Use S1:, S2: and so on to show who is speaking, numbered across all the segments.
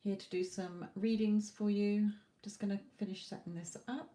S1: Here to do some readings for you. Just going to finish setting this up.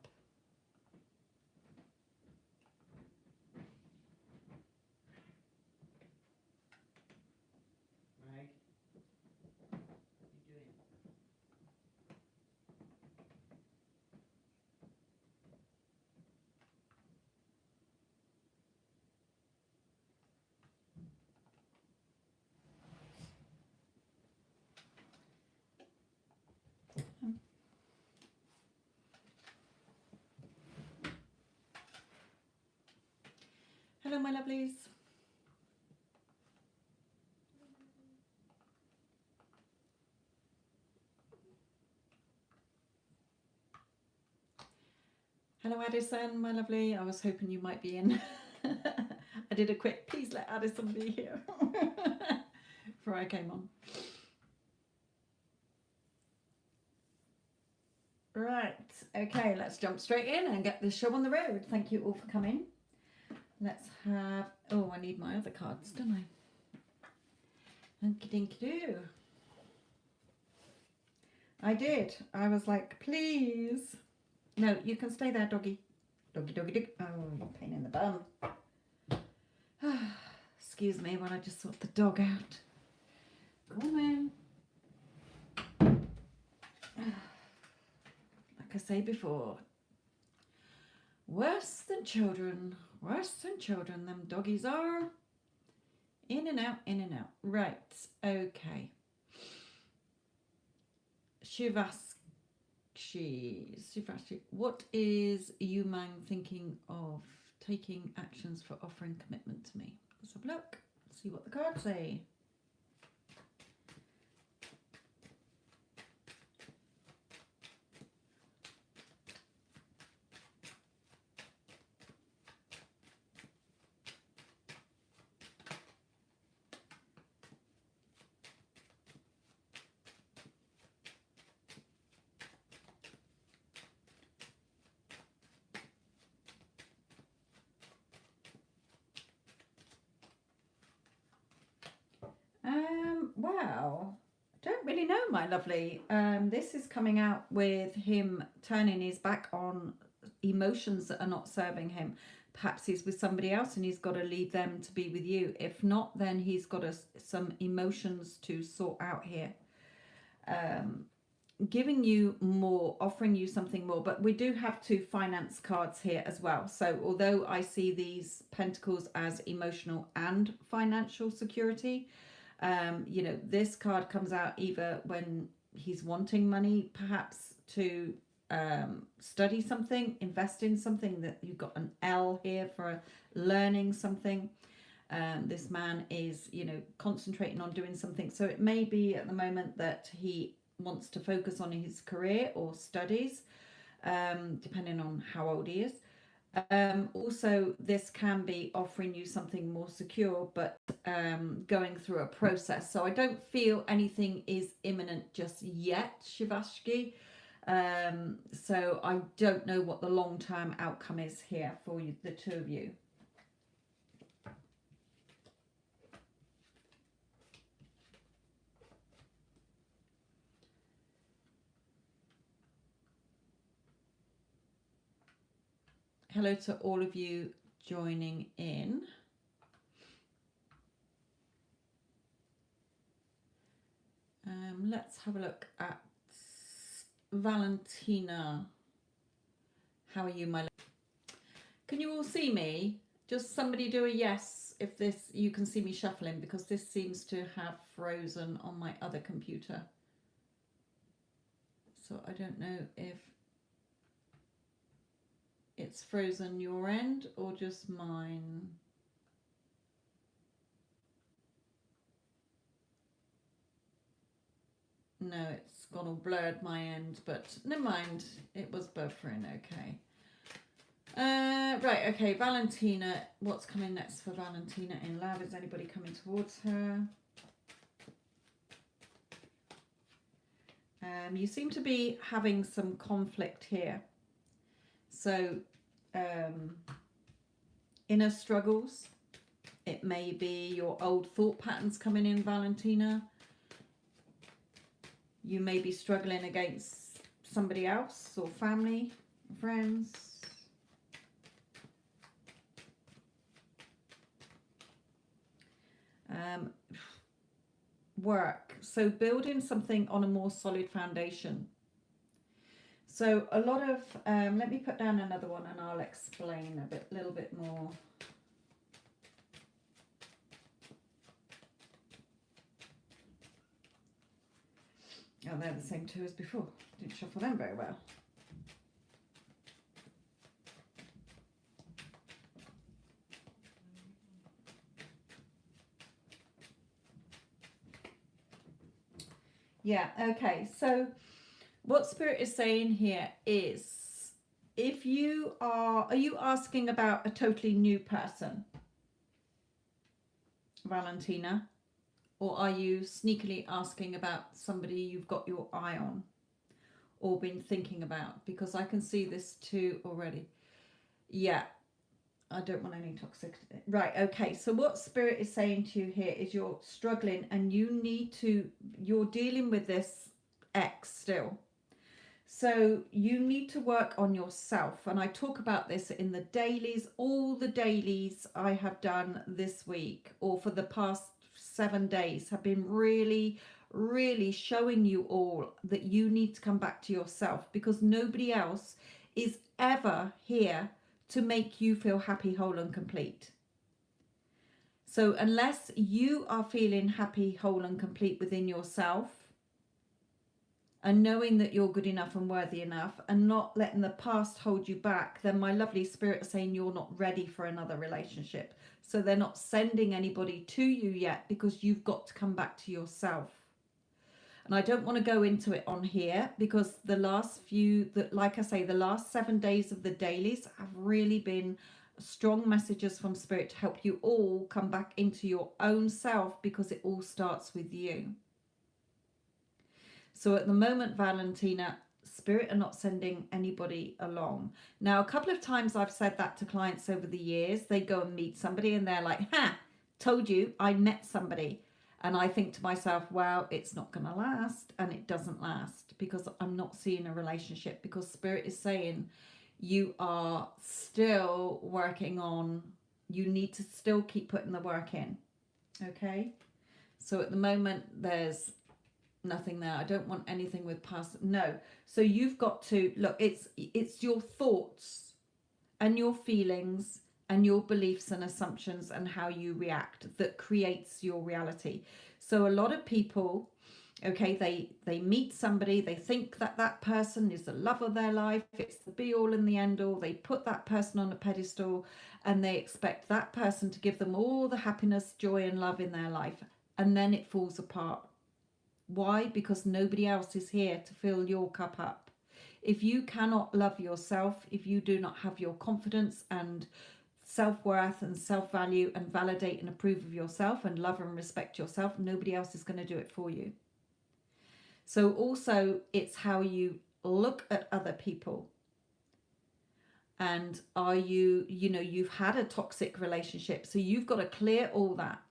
S1: Hello, my lovelies. Hello, Addison, my lovely. I was hoping you might be in. I did a quick, please let Addison be here before I came on. Right, okay, let's jump straight in and get this show on the road. Thank you all for coming. Let's have, oh, I need my other cards, don't I? Dinky dinky doo. I did. I was like, please. No, you can stay there, doggy. Doggy, doggy, doggy. Oh, pain in the bum. Excuse me while I just sort the dog out. Go on in. Like I say before, worse than children, them doggies are. In and out, in and out. Right, okay. Shivashi, what is Iman thinking of taking actions for offering commitment to me? Let's have a look, see what the cards say. Wow, don't really know, my lovely. This is coming out with him turning his back on emotions that are not serving him. Perhaps he's with somebody else and he's got to leave them to be with you. If not, then he's got some emotions to sort out here. Giving you more, offering you something more, but we do have two finance cards here as well. So although I see these pentacles as emotional and financial security, you know, this card comes out either when he's wanting money, perhaps to study something, invest in something. That you've got an L here for learning something. This man is, you know, concentrating on doing something. So it may be at the moment that he wants to focus on his career or studies, depending on how old he is. Also, this can be offering you something more secure, but going through a process. So I don't feel anything is imminent just yet, Shivashki. So I don't know what the long-term outcome is here for you, the two of you. Hello to all of you joining in. Let's have a look at Valentina. How are you, my love? Can you all see me? Just somebody do a yes if this, you can see me shuffling, because this seems to have frozen on my other computer. So I don't know if it's frozen your end or just mine. No, it's gone all blurred my end, but never mind. It was buffering, okay. Right, okay, Valentina. What's coming next for Valentina in love? Is anybody coming towards her? You seem to be having some conflict here. So, inner struggles. It may be your old thought patterns coming in, Valentina. You may be struggling against somebody else or family, friends. Work. So building something on a more solid foundation. So a lot of, let me put down another one and I'll explain a little bit more. Oh, they're the same two as before. Didn't shuffle them very well. Yeah, okay. So what Spirit is saying here is, if you are you asking about a totally new person, Valentina? Or are you sneakily asking about somebody you've got your eye on or been thinking about? Because I can see this too already. Yeah, I don't want any toxicity. Right, okay. So what Spirit is saying to you here is you're struggling and you're dealing with this ex still. So you need to work on yourself. And I talk about this in the dailies, all the dailies I have done this week or for the past 7 days have been really, really showing you all that you need to come back to yourself, because nobody else is ever here to make you feel happy, whole and complete. So unless you are feeling happy, whole and complete within yourself, and knowing that you're good enough and worthy enough and not letting the past hold you back, then my lovely Spirit is saying you're not ready for another relationship. So they're not sending anybody to you yet, because you've got to come back to yourself. And I don't want to go into it on here, because the last few, like I say, the last 7 days of the dailies have really been strong messages from Spirit to help you all come back into your own self, because it all starts with you. So at the moment, Valentina, Spirit are not sending anybody along. Now, a couple of times I've said that to clients over the years. They go and meet somebody and they're like, ha, told you I met somebody. And I think to myself, well, it's not going to last. And it doesn't last, because I'm not seeing a relationship, because Spirit is saying you are still working on, you need to still keep putting the work in. Okay. So at the moment, there's nothing there. I don't want anything with past. No. So you've got to look, it's your thoughts and your feelings and your beliefs and assumptions and how you react that creates your reality. So a lot of people, okay, they meet somebody, they think that that person is the love of their life, it's the be all and the end all. They put that person on a pedestal and they expect that person to give them all the happiness, joy and love in their life, and then it falls apart. Why? Because nobody else is here to fill your cup up. If you cannot love yourself, if you do not have your confidence and self-worth and self-value and validate and approve of yourself and love and respect yourself, nobody else is going to do it for you. So also, it's how you look at other people. And are you, you've had a toxic relationship, so you've got to clear all that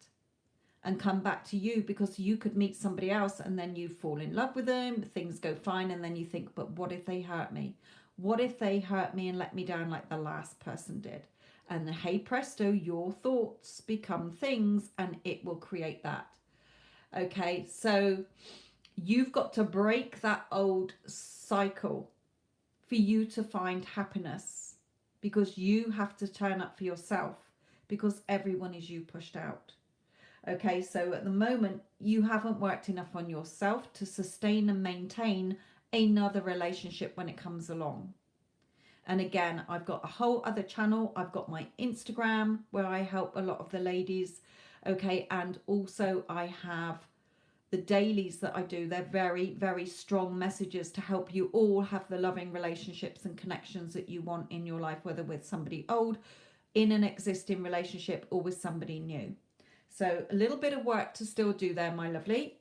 S1: and come back to you, because you could meet somebody else and then you fall in love with them, things go fine, and then you think, but what if they hurt me? What if they hurt me and let me down like the last person did? And hey presto, your thoughts become things and it will create that. Okay, so you've got to break that old cycle for you to find happiness, because you have to turn up for yourself, because everyone is you pushed out. Okay, so at the moment, you haven't worked enough on yourself to sustain and maintain another relationship when it comes along. And again, I've got a whole other channel. I've got my Instagram where I help a lot of the ladies. Okay, and also I have the dailies that I do. They're very, very strong messages to help you all have the loving relationships and connections that you want in your life, whether with somebody old, in an existing relationship, or with somebody new. So a little bit of work to still do there, my lovely.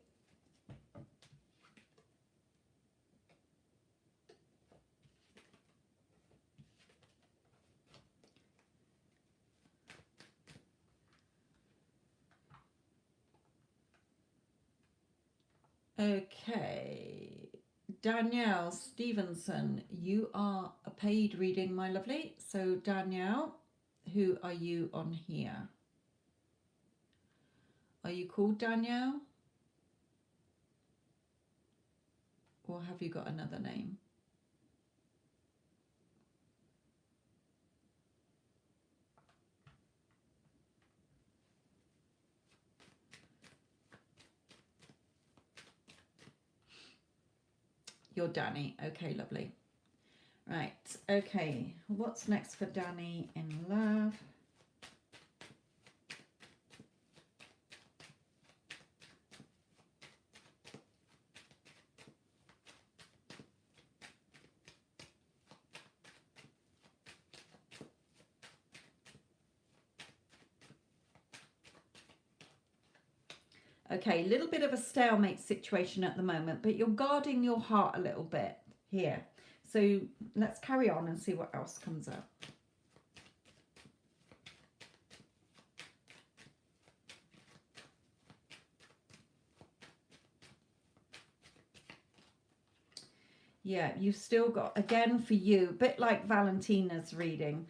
S1: Okay. Danielle Stevenson, you are a paid reading, my lovely. So Danielle, who are you on here? Are you called Danielle? Or have you got another name? You're Danny. Okay, lovely. Right. Okay. What's next for Danny in love? Okay, a little bit of a stalemate situation at the moment, but you're guarding your heart a little bit here. So let's carry on and see what else comes up. Yeah, you've still got, again for you, a bit like Valentina's reading,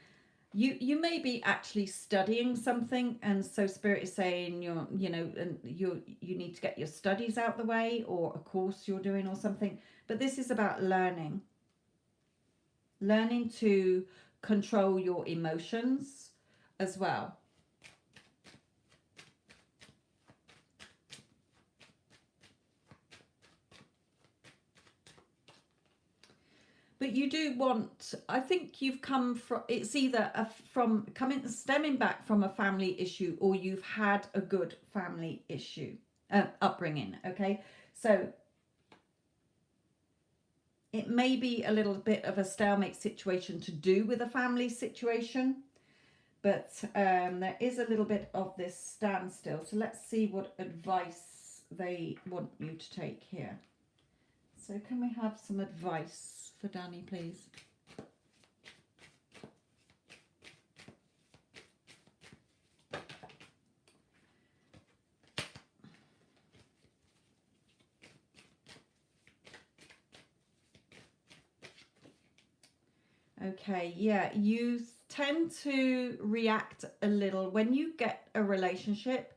S1: you may be actually studying something, and so Spirit is saying you need to get your studies out the way, or a course you're doing or something. But this is about learning to control your emotions as well. But you do want, I think you've come from, it's either stemming back from a family issue, or you've had a good family issue, upbringing. Okay. So it may be a little bit of a stalemate situation to do with a family situation, but there is a little bit of this standstill. So let's see what advice they want you to take here. So can we have some advice for Danny, please? Okay, yeah, you tend to react a little when you get a relationship.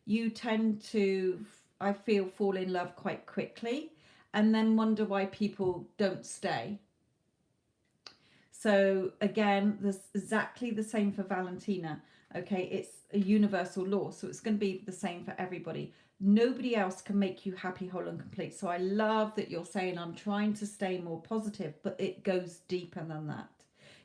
S1: You tend to, I feel, fall in love quite quickly and then wonder why people don't stay. So again, there's exactly the same for Valentina. Okay, it's a universal law, so it's going to be the same for everybody. Nobody else can make you happy, whole and complete. So I love that you're saying I'm trying to stay more positive, but it goes deeper than that.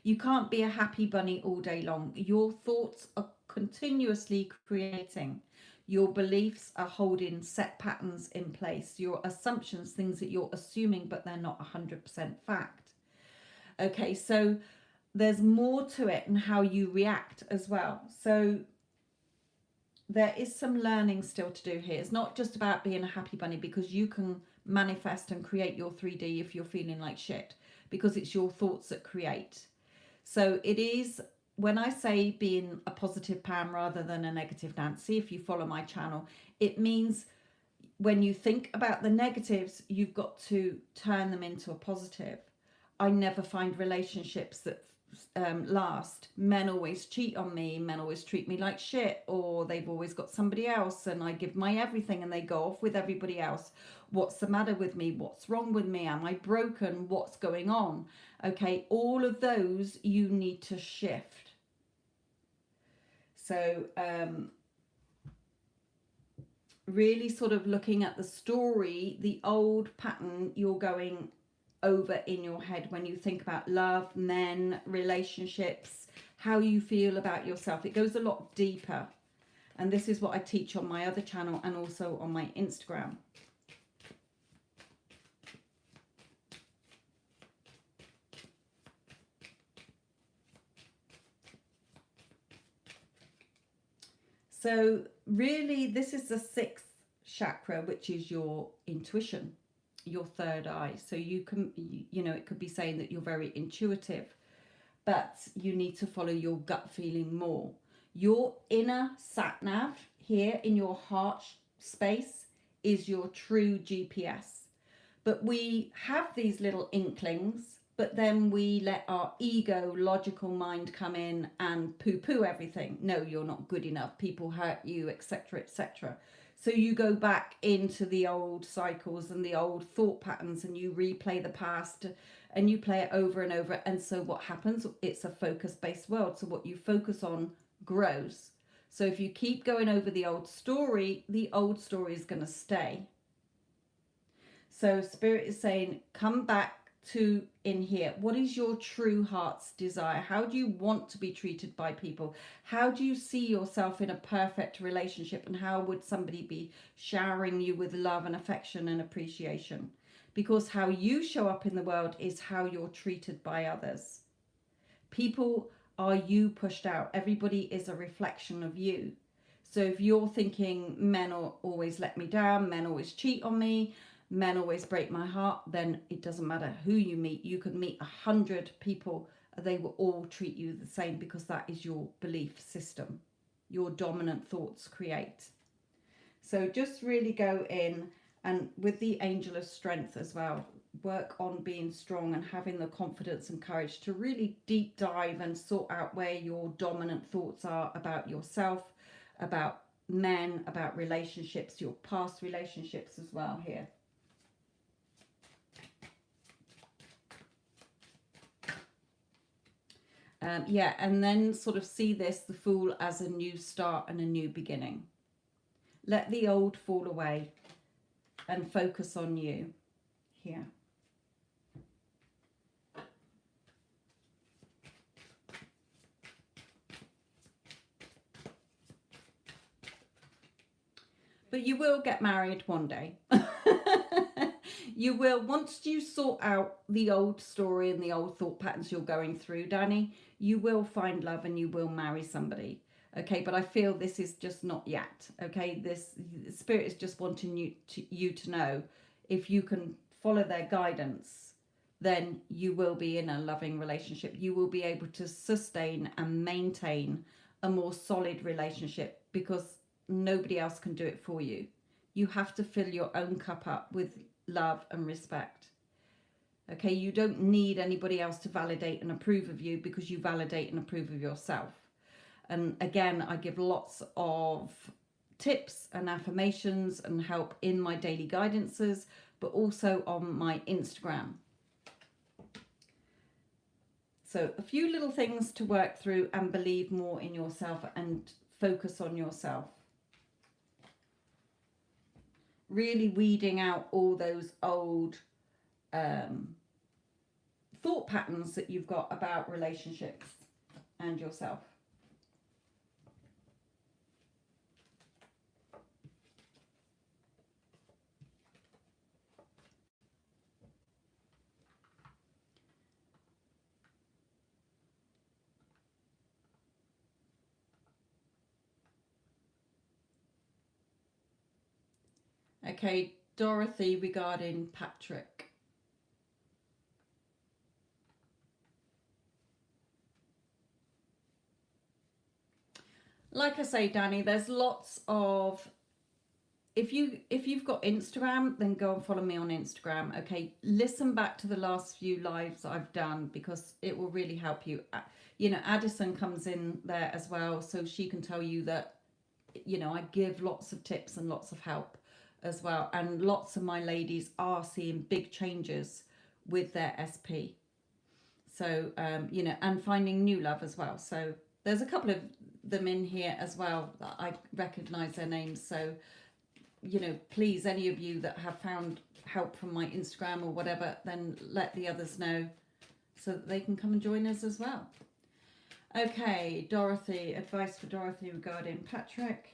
S1: You can't be a happy bunny all day long. Your thoughts are continuously creating. Your beliefs are holding set patterns in place. Your assumptions, things that you're assuming, but they're not 100% fact. Okay, so there's more to it and how you react as well. So there is some learning still to do here. It's not just about being a happy bunny, because you can manifest and create your 3D if you're feeling like shit, because it's your thoughts that create. So it is, when I say being a positive Pam rather than a negative Nancy, if you follow my channel, it means when you think about the negatives, you've got to turn them into a positive. I never find relationships that last. Men always cheat on me. Men always treat me like shit, or they've always got somebody else, and I give my everything and they go off with everybody else. What's the matter with me? What's wrong with me? Am I broken? What's going on? Okay, all of those you need to shift. So really sort of looking at the story, the old pattern you're going over in your head when you think about love, men, relationships, how you feel about yourself. It goes a lot deeper, and this is what I teach on my other channel and also on my Instagram. So really this is the 6th chakra, which is your intuition, your third eye. So you can, it could be saying that you're very intuitive, but you need to follow your gut feeling more. Your inner sat nav here in your heart space is your true GPS. But we have these little inklings, but then we let our ego, logical mind come in and poo-poo everything. No, you're not good enough. People hurt you, etc., etc. So you go back into the old cycles and the old thought patterns, and you replay the past and you play it over and over. And so what happens? It's a focus-based world. So what you focus on grows. So if you keep going over the old story is going to stay. So Spirit is saying, come back to in here. What is your true heart's desire? How do you want to be treated by people? How do you see yourself in a perfect relationship? And how would somebody be showering you with love and affection and appreciation? Because how you show up in the world is how you're treated by others. People are you pushed out. Everybody is a reflection of you. So if you're thinking men always let me down, men always cheat on me, men always break my heart, then it doesn't matter who you meet. You could meet 100 people, they will all treat you the same, because that is your belief system. Your dominant thoughts create. So just really go in, and with the angel of strength as well, work on being strong and having the confidence and courage to really deep dive and sort out where your dominant thoughts are about yourself, about men, about relationships, your past relationships as well here. Yeah, and then sort of see this, the Fool, as a new start and a new beginning. Let the old fall away and focus on you here. But you will get married one day. You will, once you sort out the old story and the old thought patterns you're going through, Danny, you will find love and you will marry somebody. Okay, but I feel this is just not yet. Okay, this Spirit is just wanting you to know, if you can follow their guidance, then you will be in a loving relationship. You will be able to sustain and maintain a more solid relationship, because nobody else can do it for you. You have to fill your own cup up with love and respect. Okay, you don't need anybody else to validate and approve of you, because you validate and approve of yourself. And again, I give lots of tips and affirmations and help in my daily guidances, but also on my Instagram. So a few little things to work through, and believe more in yourself and focus on yourself. Really weeding out all those old thought patterns that you've got about relationships and yourself. Okay, Dorothy, regarding Patrick. Like I say, Danny, there's lots of, if you've got Instagram, then go and follow me on Instagram. Okay, listen back to the last few lives I've done, because it will really help you. You know, Addison comes in there as well, so she can tell you that, you know, I give lots of tips and lots of help as well, and lots of my ladies are seeing big changes with their SP. So you know, and finding new love as well. So there's a couple of them in here as well that I recognize their names. So, you know, please, any of you that have found help from my Instagram or whatever, then let the others know so that they can come and join us as well. Okay, Dorothy, advice for Dorothy regarding Patrick.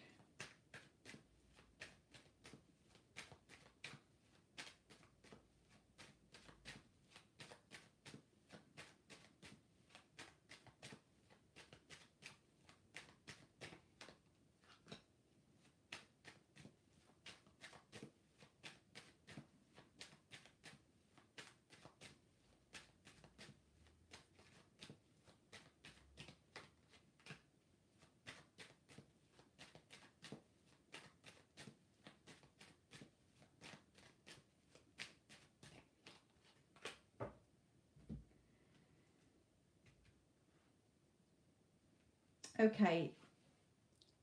S1: Okay,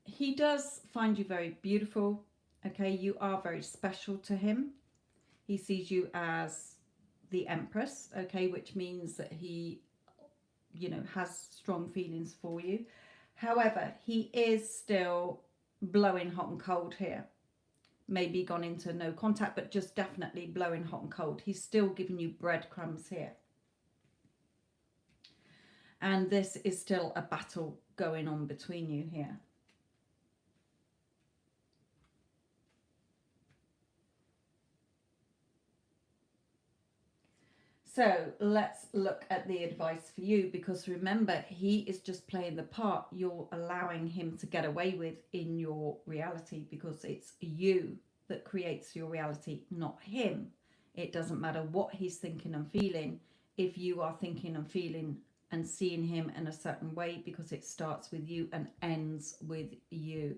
S1: he does find you very beautiful. Okay, you are very special to him. He sees you as the Empress, okay, which means that he, you know, has strong feelings for you. However, he is still blowing hot and cold here. Maybe gone into no contact, but just definitely blowing hot and cold. He's still giving you breadcrumbs here. And this is still a battle going on between you here. So let's look at the advice for you, because remember, he is just playing the part you're allowing him to get away with in your reality, because it's you that creates your reality, not him. It doesn't matter what he's thinking and feeling if you are thinking and feeling and seeing him in a certain way, because it starts with you and ends with you.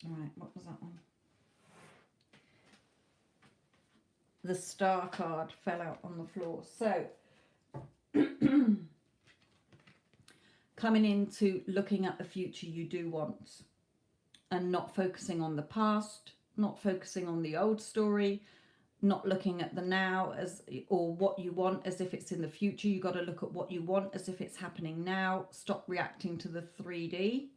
S1: All right, what was that one? The star card fell out on the floor. So coming into looking at the future you do want, and not focusing on the past, not focusing on the old story, not looking at the now as, or what you want as if it's in the future. You got to look at what you want as if it's happening now. Stop reacting to the 3D.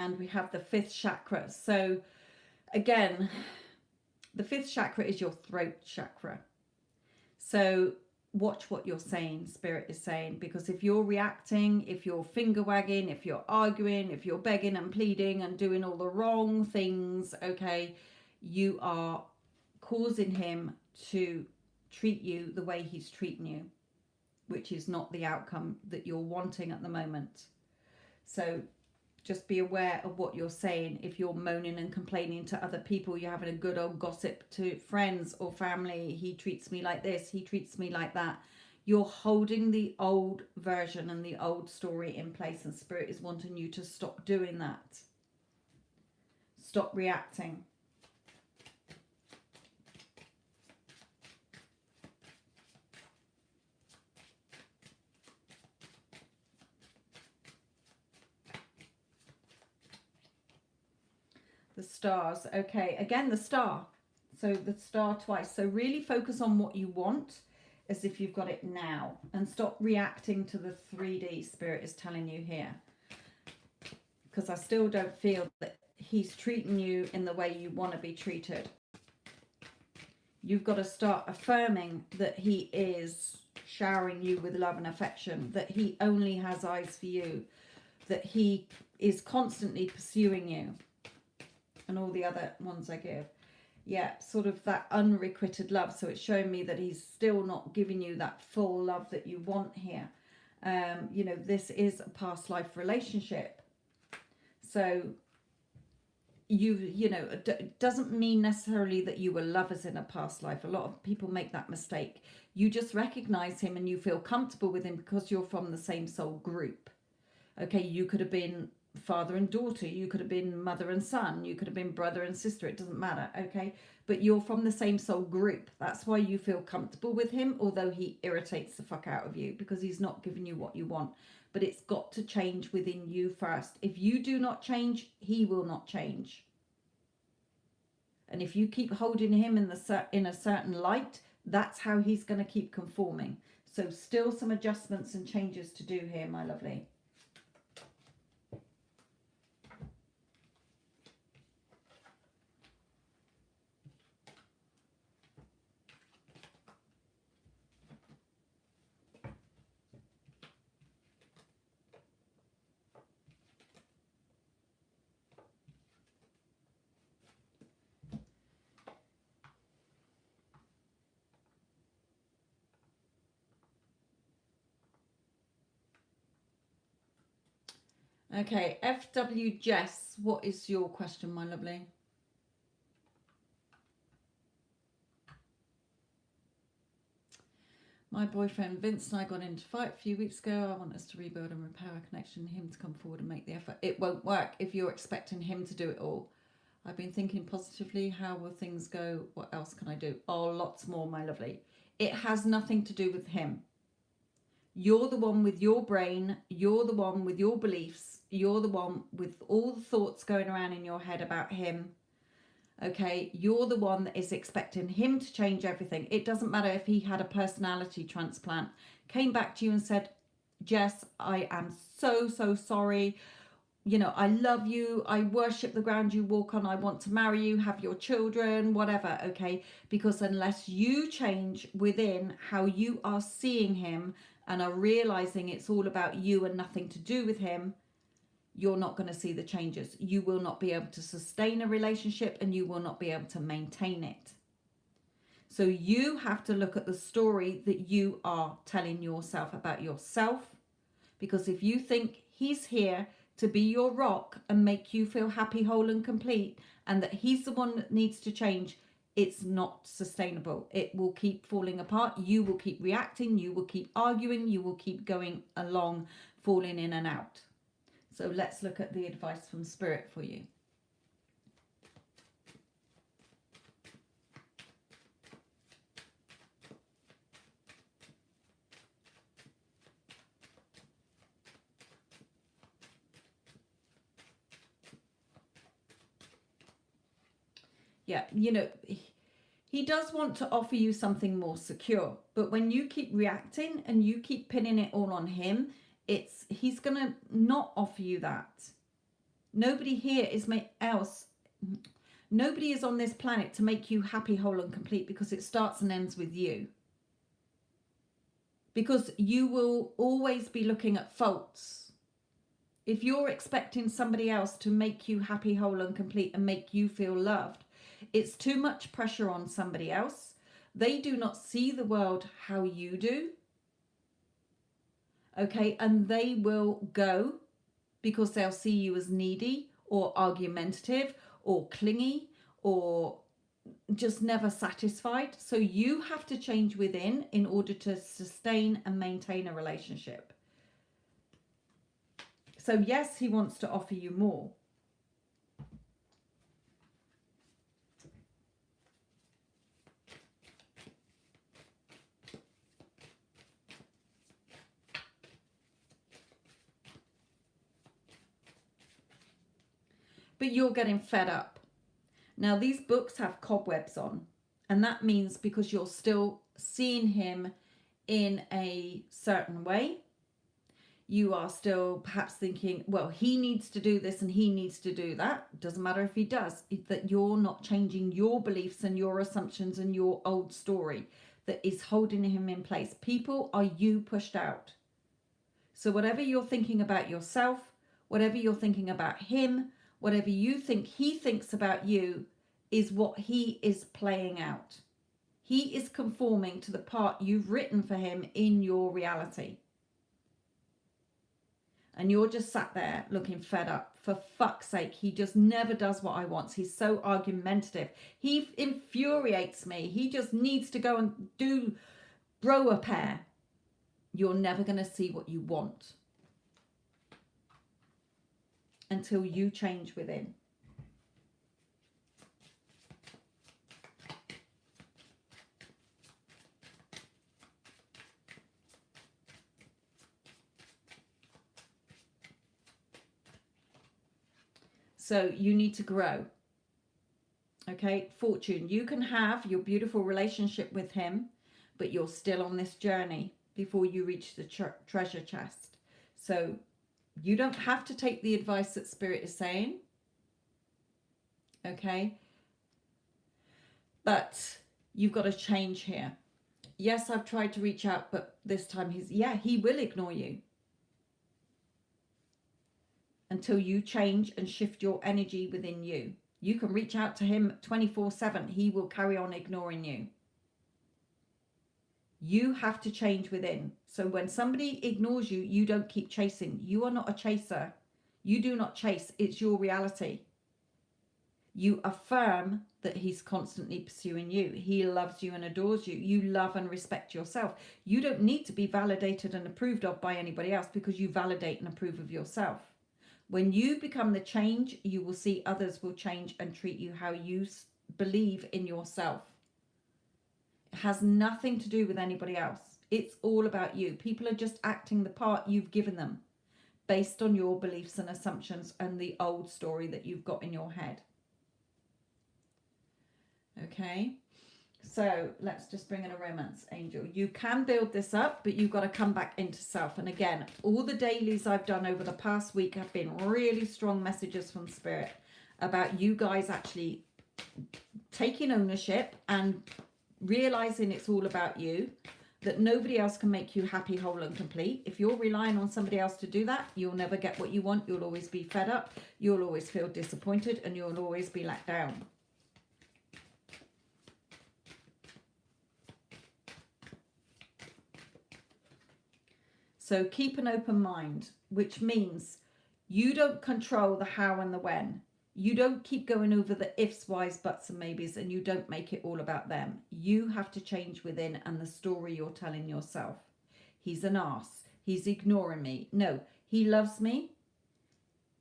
S1: And we have the 5th chakra. So again, the 5th chakra is your throat chakra. So watch what you're saying, Spirit is saying, because if you're reacting, if you're finger wagging, if you're arguing, if you're begging and pleading and doing all the wrong things, okay, you are causing him to treat you the way he's treating you, which is not the outcome that you're wanting at the moment. So just be aware of what you're saying. If you're moaning and complaining to other people, you're having a good old gossip to friends or family, he treats me like this, he treats me like that, you're holding the old version and the old story in place, and Spirit is wanting you to stop doing that. Stop reacting. The stars. Okay, again, the star. So the star twice. So really focus on what you want as if you've got it now, and stop reacting to the 3D, Spirit is telling you here. Because I still don't feel that he's treating you in the way you want to be treated. You've got to start affirming that he is showering you with love and affection, that he only has eyes for you, that he is constantly pursuing you. And all the other ones I give, yeah, sort of that unrequited love. So it's showing me that he's still not giving you that full love that you want here. You know, this is a past life relationship. So you know, it doesn't mean necessarily that you were lovers in a past life. A lot of people make that mistake. You just recognize him and you feel comfortable with him because you're from the same soul group. Okay, you could have been father and daughter, you could have been mother and son, you could have been brother and sister, it doesn't matter, okay, but you're from the same soul group. That's why you feel comfortable with him, although he irritates the fuck out of you because he's not giving you what you want. But it's got to change within you first. If you do not change, he will not change. And if you keep holding him in a certain light, that's how he's going to keep conforming. So still some adjustments and changes to do here, my lovely. Okay, FW Jess, what is your question, my lovely? My boyfriend Vince and I got into a fight a few weeks ago. I want us to rebuild and repair our connection, him to come forward and make the effort. It won't work if you're expecting him to do it all. I've been thinking positively. How will things go? What else can I do? Oh, lots more, my lovely. It has nothing to do with him. You're the one with your brain. You're the one with your beliefs. You're the one with all the thoughts going around in your head about him. Okay, you're the one that is expecting him to change everything. It doesn't matter if he had a personality transplant, came back to you and said, Jess, I am so sorry. You know, I love you. I worship the ground you walk on. I want to marry you, have your children, whatever. Okay, because unless you change within how you are seeing him and are realizing it's all about you and nothing to do with him, you're not going to see the changes. You will not be able to sustain a relationship and you will not be able to maintain it. So you have to look at the story that you are telling yourself about yourself, because if you think he's here to be your rock and make you feel happy, whole and complete, and that he's the one that needs to change, it's not sustainable. It will keep falling apart. You will keep reacting. You will keep arguing. You will keep going along, falling in and out. So let's look at the advice from Spirit for you. Yeah, you know, he does want to offer you something more secure, but when you keep reacting and you keep pinning it all on him, he's gonna not offer you that. Nobody here is nobody is on this planet to make you happy, whole and complete, because it starts and ends with you. Because you will always be looking at faults. If you're expecting somebody else to make you happy, whole and complete and make you feel loved, it's too much pressure on somebody else. They do not see the world how you do. Okay, and they will go because they'll see you as needy or argumentative or clingy or just never satisfied. So you have to change within in order to sustain and maintain a relationship. So yes, he wants to offer you more. But you're getting fed up. Now, these books have cobwebs on, and that means because you're still seeing him in a certain way. You are still perhaps thinking, well, he needs to do this and he needs to do that. Doesn't matter if he does. That you're not changing your beliefs and your assumptions and your old story that is holding him in place. People are you pushed out. So whatever you're thinking about yourself, whatever you're thinking about him, whatever you think he thinks about you is what he is playing out. He is conforming to the part you've written for him in your reality. And you're just sat there looking fed up. For fuck's sake, he just never does what I want. He's so argumentative. He infuriates me. He just needs to go and grow a pair. You're never going to see what you want until you change within. So you need to grow. Okay, Fortune, you can have your beautiful relationship with him, but you're still on this journey before you reach the treasure chest. So you don't have to take the advice that Spirit is saying. Okay. But you've got to change here. Yes, I've tried to reach out, but this time he will ignore you. Until you change and shift your energy within you. You can reach out to him 24/7. He will carry on ignoring you. You have to change within. So when somebody ignores you, you don't keep chasing. You are not a chaser. You do not chase. It's your reality. You affirm that he's constantly pursuing you. He loves you and adores you. You love and respect yourself. You don't need to be validated and approved of by anybody else, because you validate and approve of yourself. When you become the change, you will see others will change and treat you how you believe in yourself. It has nothing to do with anybody else. It's all about you. People are just acting the part you've given them based on your beliefs and assumptions and the old story that you've got in your head. Okay, so let's just bring in a romance angel. You can build this up, but you've got to come back into self. And again, all the dailies I've done over the past week have been really strong messages from Spirit about you guys actually taking ownership and realizing it's all about you, that nobody else can make you happy, whole and complete. If you're relying on somebody else to do that, you'll never get what you want. You'll always be fed up. You'll always feel disappointed, and you'll always be let down. So keep an open mind, which means you don't control the how and the when. You don't keep going over the ifs, whys, buts and maybes, and you don't make it all about them. You have to change within and the story you're telling yourself. He's an arse. He's ignoring me. No, he loves me.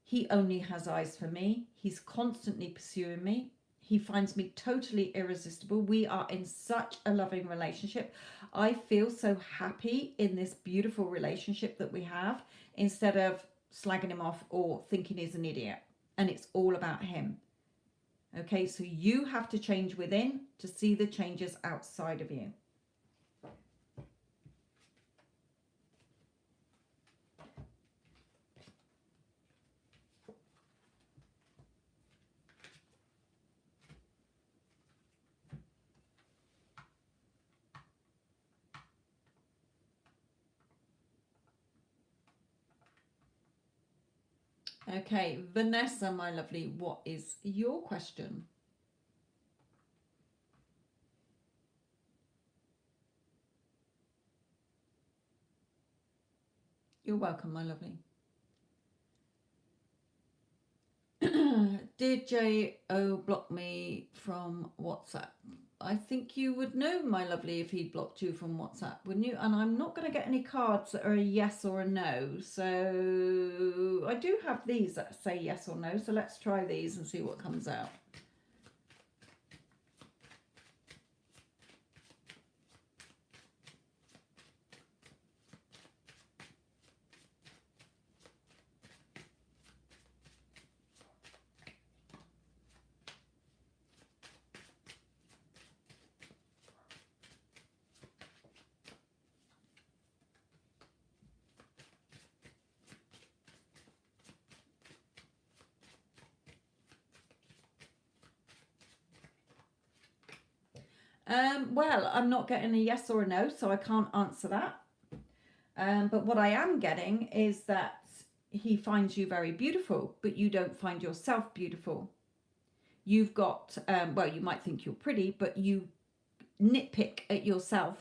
S1: He only has eyes for me. He's constantly pursuing me. He finds me totally irresistible. We are in such a loving relationship. I feel so happy in this beautiful relationship that we have, instead of slagging him off or thinking he's an idiot. And it's all about him. Okay, so you have to change within to see the changes outside of you. Okay, Vanessa, my lovely, what is your question? You're welcome, my lovely. Did J.O. block me from WhatsApp? I think you would know, my lovely, if he blocked you from WhatsApp, wouldn't you? And I'm not going to get any cards that are a yes or a no. So I do have these that say yes or no. So let's try these and see what comes out. Well, I'm not getting a yes or a no, so I can't answer that. But what I am getting is that he finds you very beautiful, but you don't find yourself beautiful. You've got, well, you might think you're pretty, but you nitpick at yourself.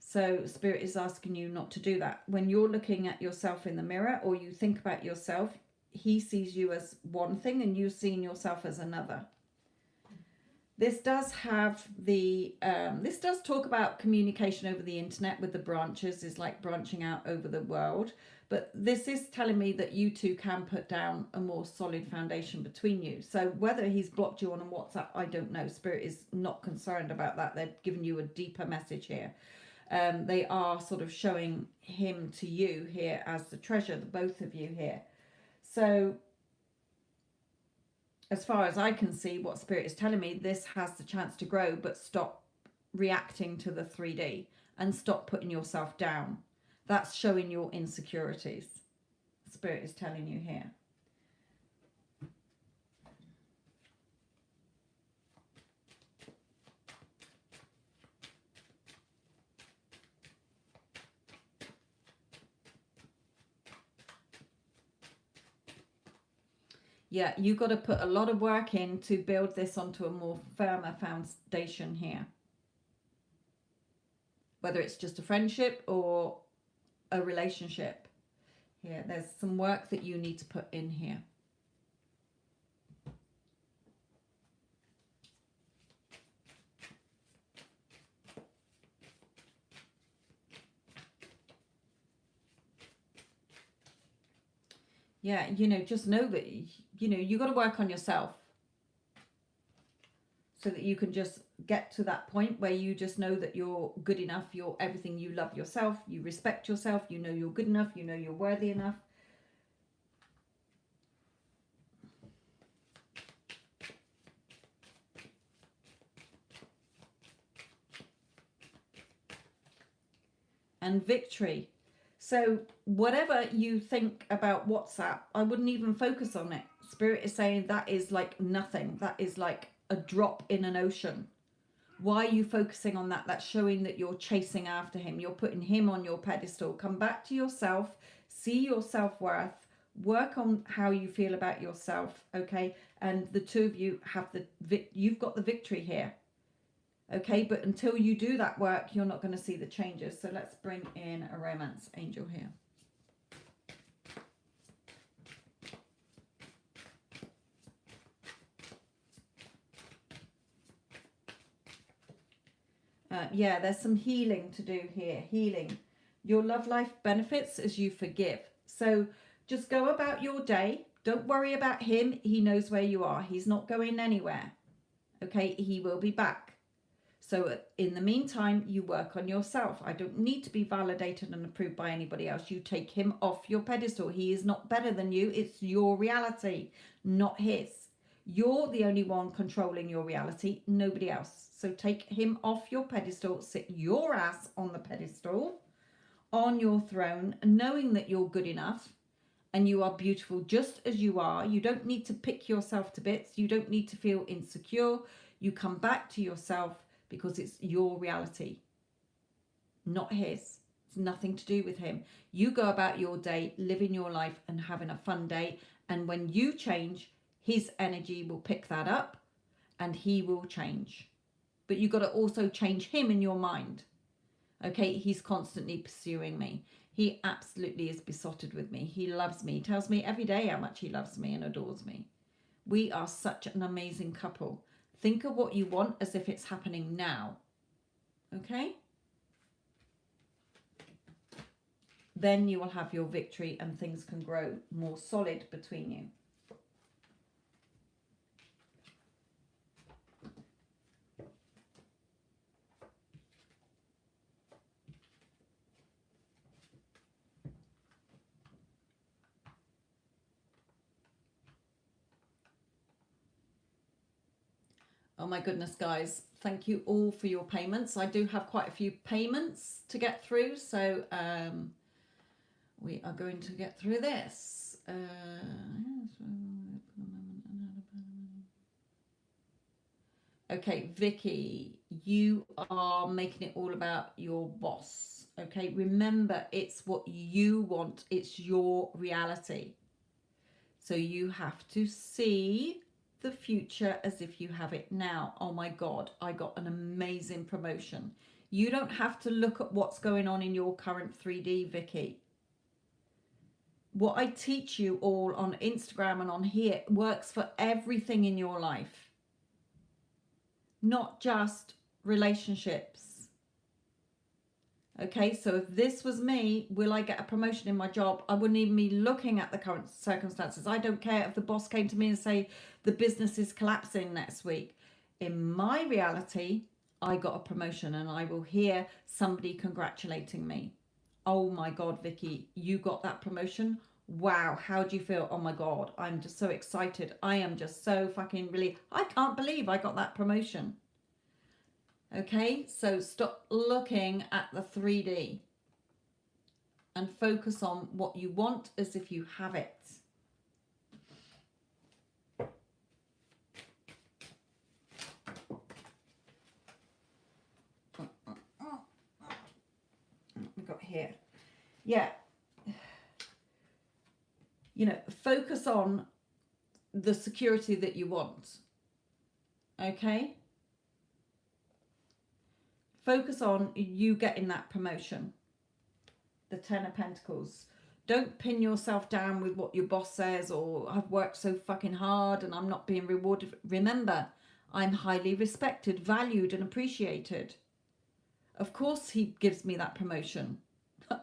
S1: So Spirit is asking you not to do that. When you're looking at yourself in the mirror, or you think about yourself, he sees you as one thing and you're seeing yourself as another. This does have the, this does talk about communication over the internet with the branches, is like branching out over the world. But this is telling me that you two can put down a more solid foundation between you. So whether he's blocked you on WhatsApp, I don't know. Spirit is not concerned about that. They're giving you a deeper message here. They are sort of showing him to you here as the treasure, the both of you here. So as far as I can see, what Spirit is telling me, this has the chance to grow, but stop reacting to the 3D and stop putting yourself down. That's showing your insecurities. Spirit is telling you here. Yeah, you've got to put a lot of work in to build this onto a more firmer foundation here. Whether it's just a friendship or a relationship. Here, there's some work that you need to put in here. Yeah, you know, just know that, you know, you got to work on yourself so that you can just get to that point where you just know that you're good enough, you're everything, you love yourself, you respect yourself, you know you're good enough, you know you're worthy enough. And victory. So whatever you think about WhatsApp, I wouldn't even focus on it. Spirit is saying that is like nothing. That is like a drop in an ocean. Why are you focusing on that? That's showing that you're chasing after him. You're putting him on your pedestal. Come back to yourself. See your self-worth. Work on how you feel about yourself, okay? And the two of you have you've got the victory here. Okay, but until you do that work, you're not going to see the changes. So let's bring in a romance angel here. Yeah, there's some healing to do here. Healing. Your love life benefits as you forgive. So just go about your day. Don't worry about him. He knows where you are. He's not going anywhere. Okay, he will be back. So in the meantime, you work on yourself. I don't need to be validated and approved by anybody else. You take him off your pedestal. He is not better than you. It's your reality, not his. You're the only one controlling your reality, nobody else. So take him off your pedestal, sit your ass on the pedestal, on your throne, knowing that you're good enough and you are beautiful just as you are. You don't need to pick yourself to bits. You don't need to feel insecure. You come back to yourself because it's your reality, not his. It's nothing to do with him. You go about your day, living your life and having a fun day. And when you change, his energy will pick that up and he will change. But you've got to also change him in your mind. Okay, he's constantly pursuing me. He absolutely is besotted with me. He loves me. He tells me every day how much he loves me and adores me. We are such an amazing couple. Think of what you want as if it's happening now. Okay? Then you will have your victory and things can grow more solid between you. Oh my goodness, guys. Thank you all for your payments. I do have quite a few payments to get through, so we are going to get through this. Okay, Vicky, you are making it all about your boss. Okay, remember, it's what you want. It's your reality. So you have to see the future as if you have it now. Oh my God, I got an amazing promotion. You don't have to look at what's going on in your current 3D, Vicky. What I teach you all on Instagram and on here works for everything in your life, not just relationships. Okay, so if this was me, will I get a promotion in my job? I wouldn't even be looking at the current circumstances. I don't care if the boss came to me and say the business is collapsing next week. In my reality, I got a promotion and I will hear somebody congratulating me. Oh my God, Vicky, you got that promotion? Wow, how do you feel? Oh my God, I'm just so excited. I am just so fucking relieved. I can't believe I got that promotion. Okay, so stop looking at the 3D and focus on what you want as if you have it. We got here. Yeah. You know, focus on the security that you want. Okay? Focus on you getting that promotion. The 10 of Pentacles. Don't pin yourself down with what your boss says or I've worked so fucking hard and I'm not being rewarded. Remember, I'm highly respected, valued and appreciated. Of course he gives me that promotion.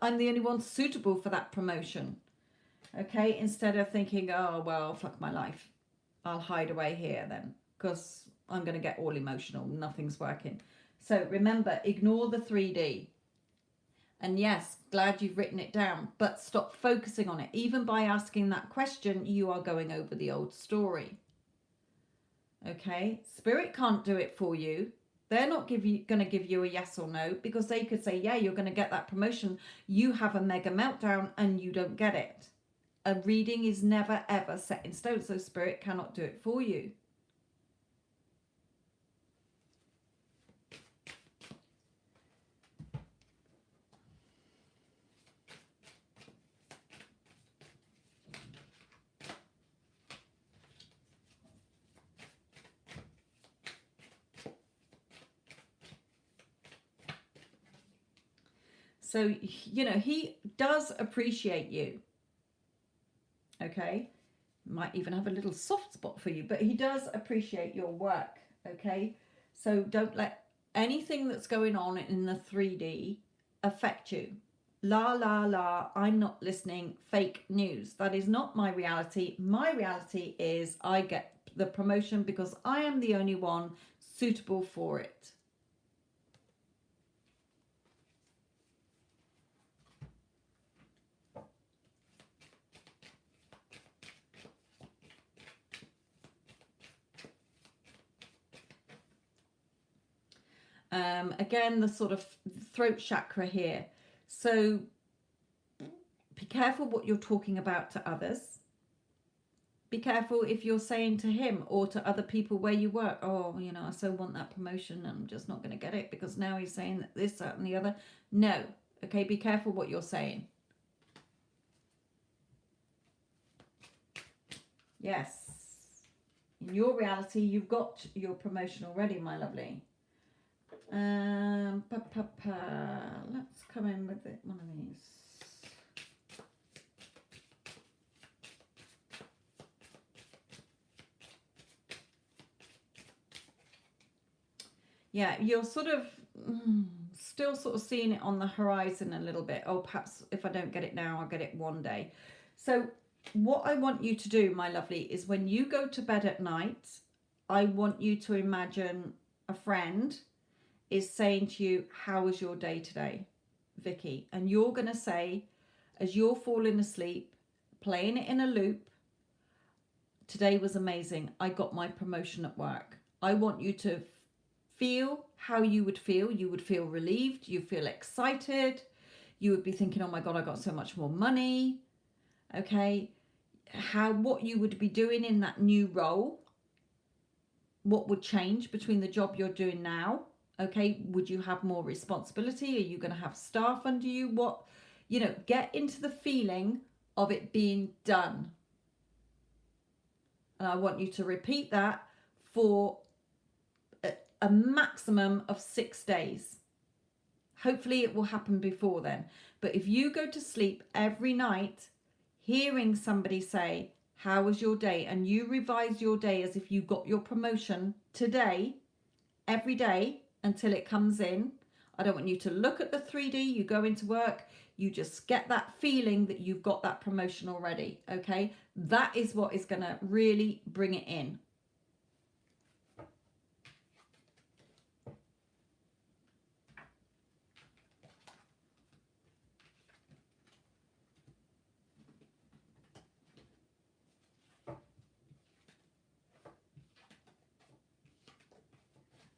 S1: I'm the only one suitable for that promotion. Okay, instead of thinking, oh, well, fuck my life. I'll hide away here then because I'm going to get all emotional. Nothing's working. So remember, ignore the 3D. And yes, glad you've written it down, but stop focusing on it. Even by asking that question, you are going over the old story. Okay, Spirit can't do it for you. They're not going to give you a yes or no, because they could say, yeah, you're going to get that promotion. You have a mega meltdown and you don't get it. A reading is never ever set in stone, so Spirit cannot do it for you. So, you know, he does appreciate you. Okay. Might even have a little soft spot for you, but he does appreciate your work. Okay. So don't let anything that's going on in the 3D affect you. La, la, la, I'm not listening. Fake news. That is not my reality. My reality is I get the promotion because I am the only one suitable for it. Again, the sort of throat chakra here. So be careful what you're talking about to others. Be careful if you're saying to him or to other people where you work, oh, you know, I so want that promotion and I'm just not going to get it because now he's saying that this, that, and the other. No. Okay, be careful what you're saying. Yes. In your reality, you've got your promotion already, my lovely. Let's come in with it, one of these. Yeah, you're sort of still sort of seeing it on the horizon a little bit. Oh, perhaps if I don't get it now, I'll get it one day. So what I want you to do, my lovely, is when you go to bed at night, I want you to imagine a friend is saying to you, how was your day today, Vicky? And you're going to say, as you're falling asleep, playing it in a loop, today was amazing. I got my promotion at work. I want you to feel how you would feel. You would feel relieved. You feel excited. You would be thinking, oh my God, I got so much more money. Okay. What you would be doing in that new role. What would change between the job you're doing now? Okay, would you have more responsibility? Are you going to have staff under you? What, you know, get into the feeling of it being done. And I want you to repeat that for a maximum of 6 days. Hopefully it will happen before then. But if you go to sleep every night hearing somebody say, how was your day? And you revise your day as if you got your promotion today, every day, until it comes in. I don't want you to look at the 3D. You go into work, you just get that feeling that you've got that promotion already. Okay, that is what is going to really bring it in.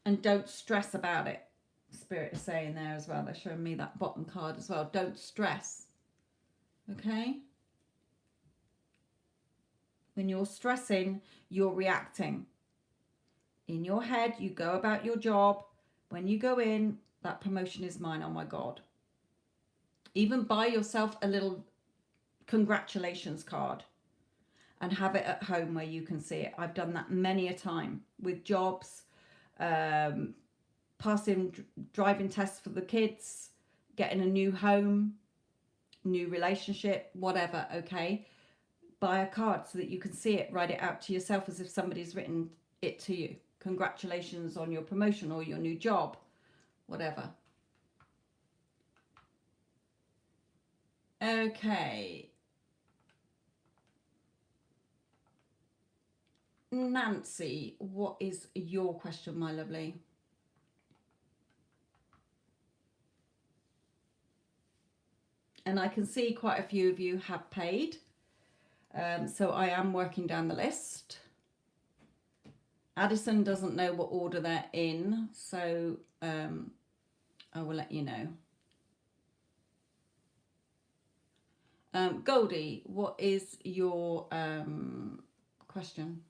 S1: And don't stress about it. Spirit is saying there as well. They're showing me that bottom card as well. Don't stress. Okay? When you're stressing, you're reacting. In your head, you go about your job. When you go in, that promotion is mine. Oh my God. Even buy yourself a little congratulations card and have it at home where you can see it. I've done that many a time with jobs, passing driving tests for the kids, getting a new home, new relationship, whatever. Okay, buy a card so that you can see it, write it out to yourself as if somebody's written it to you. Congratulations on your promotion or your new job, whatever. Okay, Nancy, what is your question, my lovely? And I can see quite a few of you have paid. So I am working down the list. Addison doesn't know what order they're in, so I will let you know. Goldie, what is your question?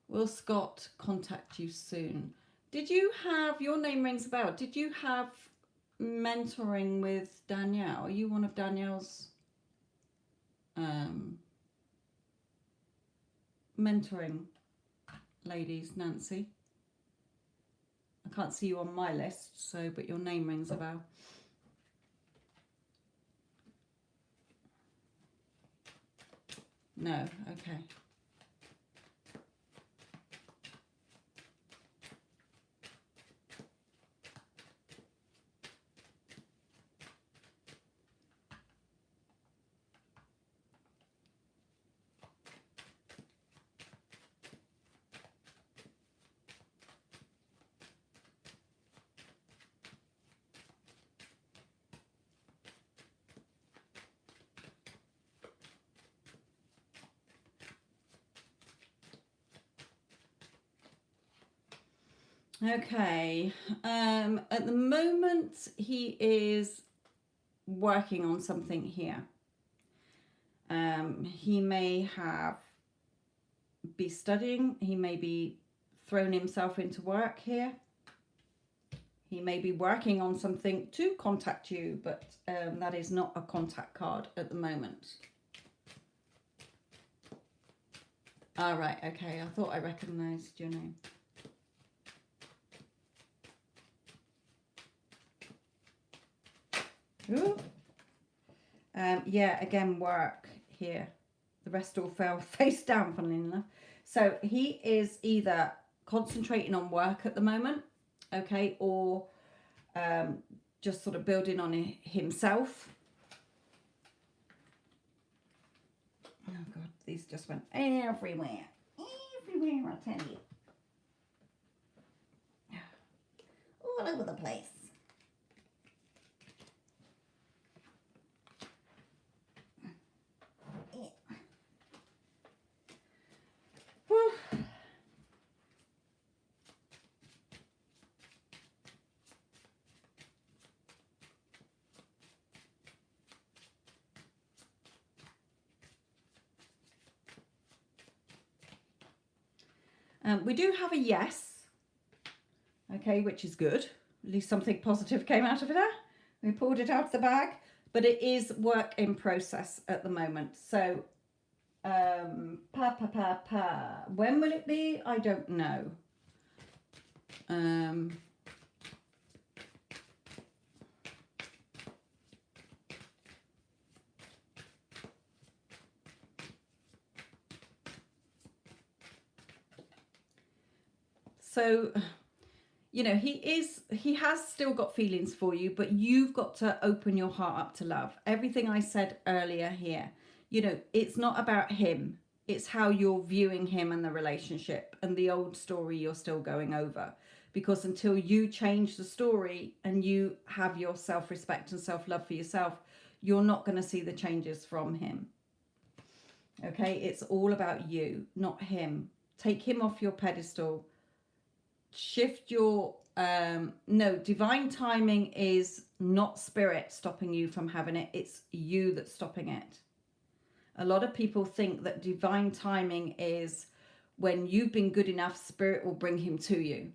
S1: Will Scott contact you soon? Did you have, your name rings a bell, did you have mentoring with Danielle? Are you one of Danielle's mentoring ladies, Nancy? I can't see you on my list, so, but your name rings a bell. No, okay. Okay, at the moment he is working on something here. He may be studying, he may be thrown himself into work here. He may be working on something to contact you, but that is not a contact card at the moment. All right, okay, I thought I recognized your name. Ooh. Yeah, again, work here. The rest all fell face down, funnily enough. So he is either concentrating on work at the moment, okay, or just sort of building on himself. Oh, God, these just went everywhere. Everywhere, I tell you. All over the place. We do have a yes, okay, which is good. At least something positive came out of it. We pulled it out of the bag, but it is work in process at the moment. So, when will it be? I don't know. So, you know, he has still got feelings for you, but you've got to open your heart up to love. Everything I said earlier here, you know, it's not about him. It's how you're viewing him and the relationship, and the old story you're still going over. Because until you change the story and you have your self-respect and self-love for yourself, you're not going to see the changes from him. Okay, it's all about you, not him. Take him off your pedestal. Shift your no, divine timing is not spirit stopping you from having it. It's you that's stopping it. A lot of people think that divine timing is when you've been good enough, spirit will bring him to you.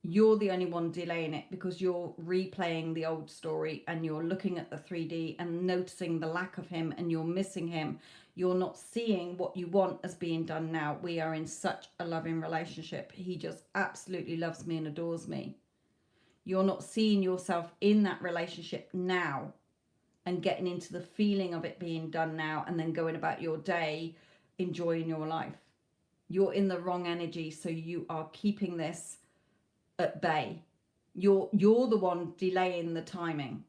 S1: You're the only one delaying it because you're replaying the old story and you're looking at the 3D and noticing the lack of him, and you're missing him. You're not seeing what you want as being done now. We are in such a loving relationship. He just absolutely loves me and adores me. You're not seeing yourself in that relationship now. and getting into the feeling of it being done now and then going about your day enjoying your life. You're in the wrong energy, so you are keeping this at bay. You're the one delaying the timing.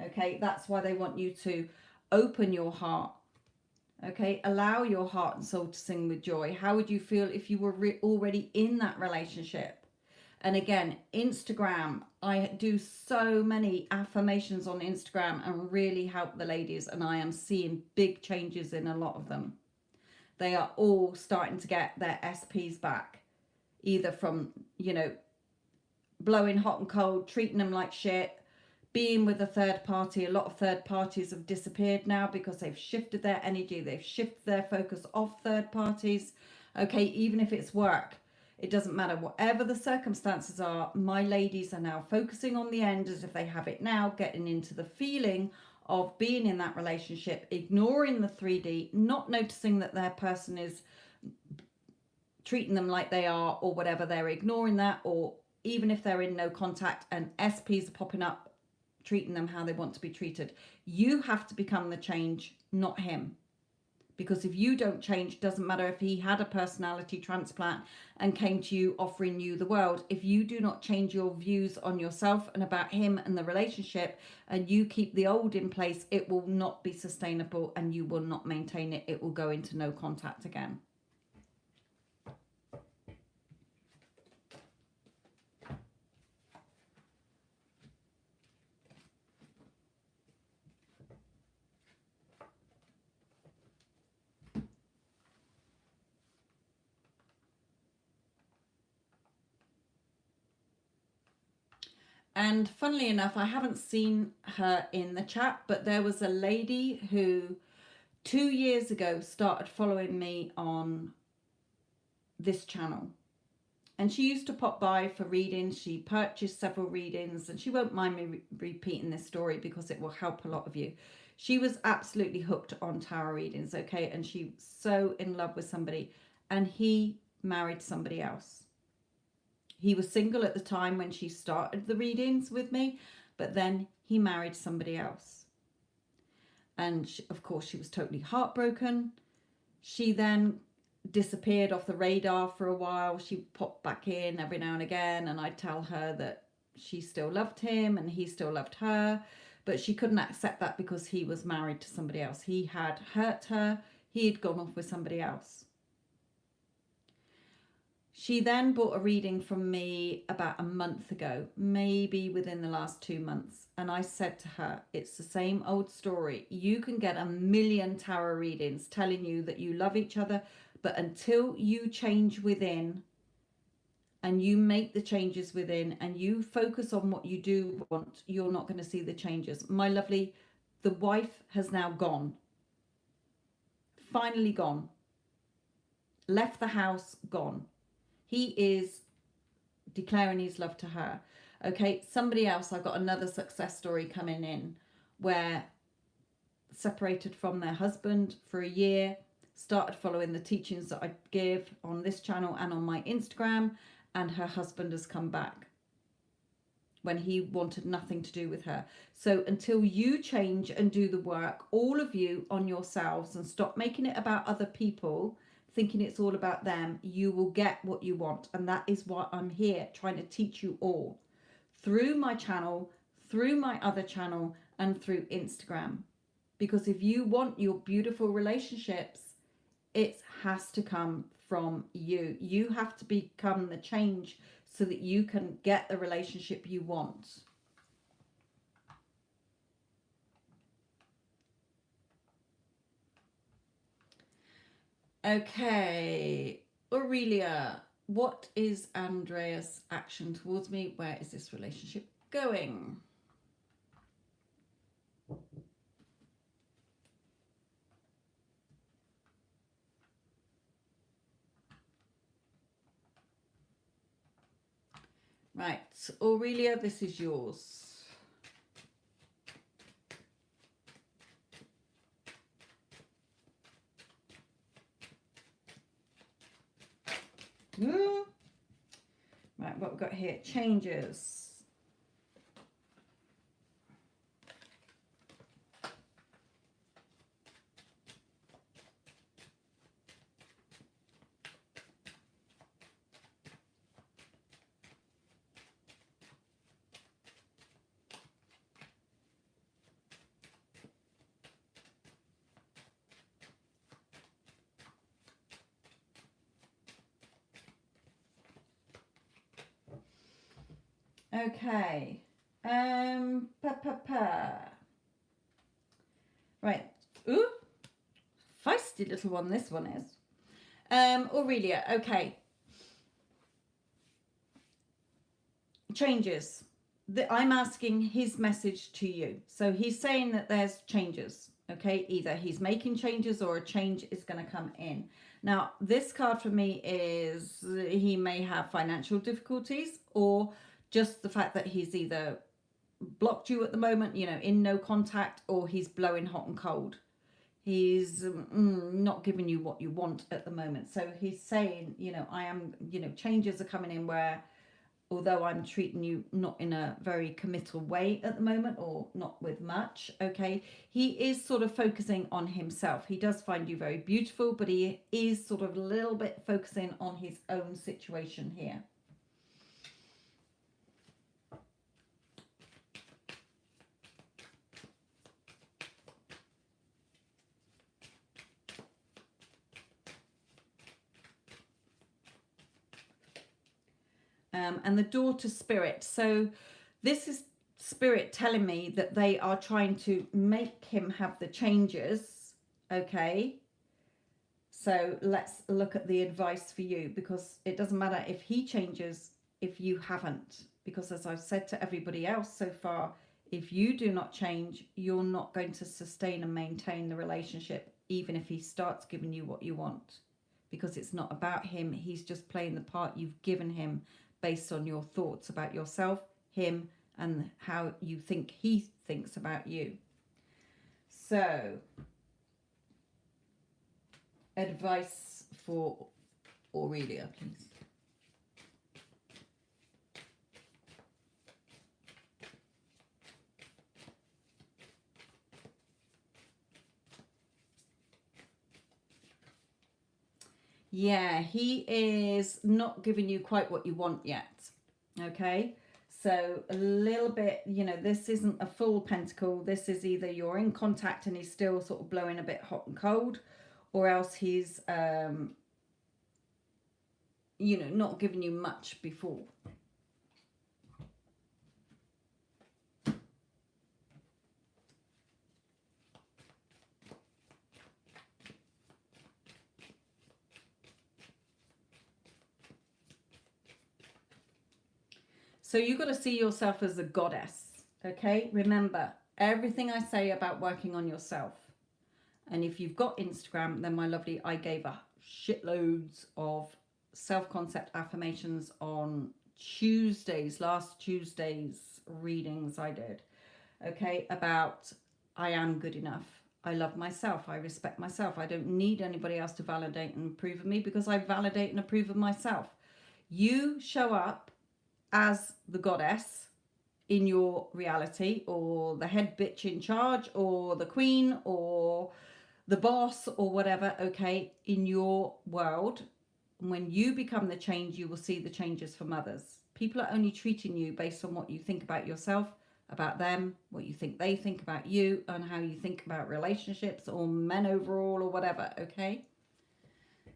S1: Okay, that's why they want you to open your heart. Okay, allow your heart and soul to sing with joy. How would you feel if you were already in that relationship? And again, Instagram, I do so many affirmations on Instagram and really help the ladies, and I am seeing big changes in a lot of them. They are all starting to get their SPs back, either from, you know, blowing hot and cold, treating them like shit, being with a third party. A lot of third parties have disappeared now because they've shifted their energy, they've shifted their focus off third parties. Okay, even if it's work, it doesn't matter. Whatever the circumstances are, my ladies are now focusing on the end as if they have it now, getting into the feeling of being in that relationship, ignoring the 3D, not noticing that their person is treating them like they are or whatever. They're ignoring that, or even if they're in no contact and SPs are popping up, treating them how they want to be treated. You have to become the change, not him. Because if you don't change, doesn't matter if he had a personality transplant and came to you offering you the world. If you do not change your views on yourself and about him and the relationship, and you keep the old in place, it will not be sustainable and you will not maintain it. It will go into no contact again. And funnily enough, I haven't seen her in the chat, but there was a lady who 2 years ago started following me on this channel. And she used to pop by for readings. She purchased several readings, and she won't mind me repeating this story because it will help a lot of you. She was absolutely hooked on tarot readings, okay? And she was so in love with somebody, and he married somebody else. He was single at the time when she started the readings with me, but then he married somebody else. And she, of course, she was totally heartbroken. She then disappeared off the radar for a while. She popped back in every now and again, and I'd tell her that she still loved him and he still loved her, but she couldn't accept that because he was married to somebody else. He had hurt her. He had gone off with somebody else. She then bought a reading from me about a month ago, maybe within the last 2 months. And I said to her, it's the same old story. You can get a million tarot readings telling you that you love each other, but until you change within and you make the changes within and you focus on what you do want, you're not going to see the changes. My lovely, the wife has now gone. Finally gone. Left the house, gone. He is declaring his love to her. Okay, somebody else, I've got another success story coming in where separated from their husband for a year, started following the teachings that I give on this channel and on my Instagram, and her husband has come back when he wanted nothing to do with her. So until you change and do the work, all of you on yourselves, and stop making it about other people, thinking it's all about them, you will get what you want. And that is what I'm here trying to teach you all through my channel, through my other channel, and through Instagram. Because if you want your beautiful relationships, it has to come from you. You have to become the change so that you can get the relationship you want. Okay, Aurelia, what is Andreas' action towards me? Where is this relationship going? Right, Aurelia, this is yours. Right, what we've got here, changes. Okay. Pa, pa, pa. Right. Ooh, feisty little one this one is. Aurelia, okay. Changes. I'm asking his message to you. So he's saying that there's changes. Okay, either he's making changes or a change is going to come in. Now, this card for me is he may have financial difficulties, or just the fact that he's either blocked you at the moment, you know, in no contact, or he's blowing hot and cold. He's not giving you what you want at the moment. So he's saying, you know, I am, you know, changes are coming in where, although I'm treating you not in a very committal way at the moment, or not with much, okay, he is sort of focusing on himself. He does find you very beautiful, but he is sort of a little bit focusing on his own situation here. And the daughter spirit. So this is spirit telling me that they are trying to make him have the changes. Okay. So let's look at the advice for you, because it doesn't matter if he changes if you haven't. Because as I've said to everybody else so far, if you do not change, you're not going to sustain and maintain the relationship, even if he starts giving you what you want. Because it's not about him. He's just playing the part you've given him based on your thoughts about yourself, him, and how you think he thinks about you. So, advice for Aurelia, please. Yeah, he is not giving you quite what you want yet. Okay, so a little bit, you know, this isn't a full pentacle. This is either you're in contact and he's still sort of blowing a bit hot and cold, or else he's, you know, not giving you much before. So you've got to see yourself as a goddess, okay? Remember, everything I say about working on yourself. And if you've got Instagram, then my lovely, I gave a shitloads of self-concept affirmations on last Tuesday's readings I did, okay? About I am good enough. I love myself. I respect myself. I don't need anybody else to validate and approve of me, because I validate and approve of myself. You show up as the goddess in your reality, or the head bitch in charge, or the queen, or the boss, or whatever, okay, in your world. When you become the change, you will see the changes from others. People are only treating you based on what you think about yourself, about them, what you think they think about you, and how you think about relationships or men overall or whatever, okay?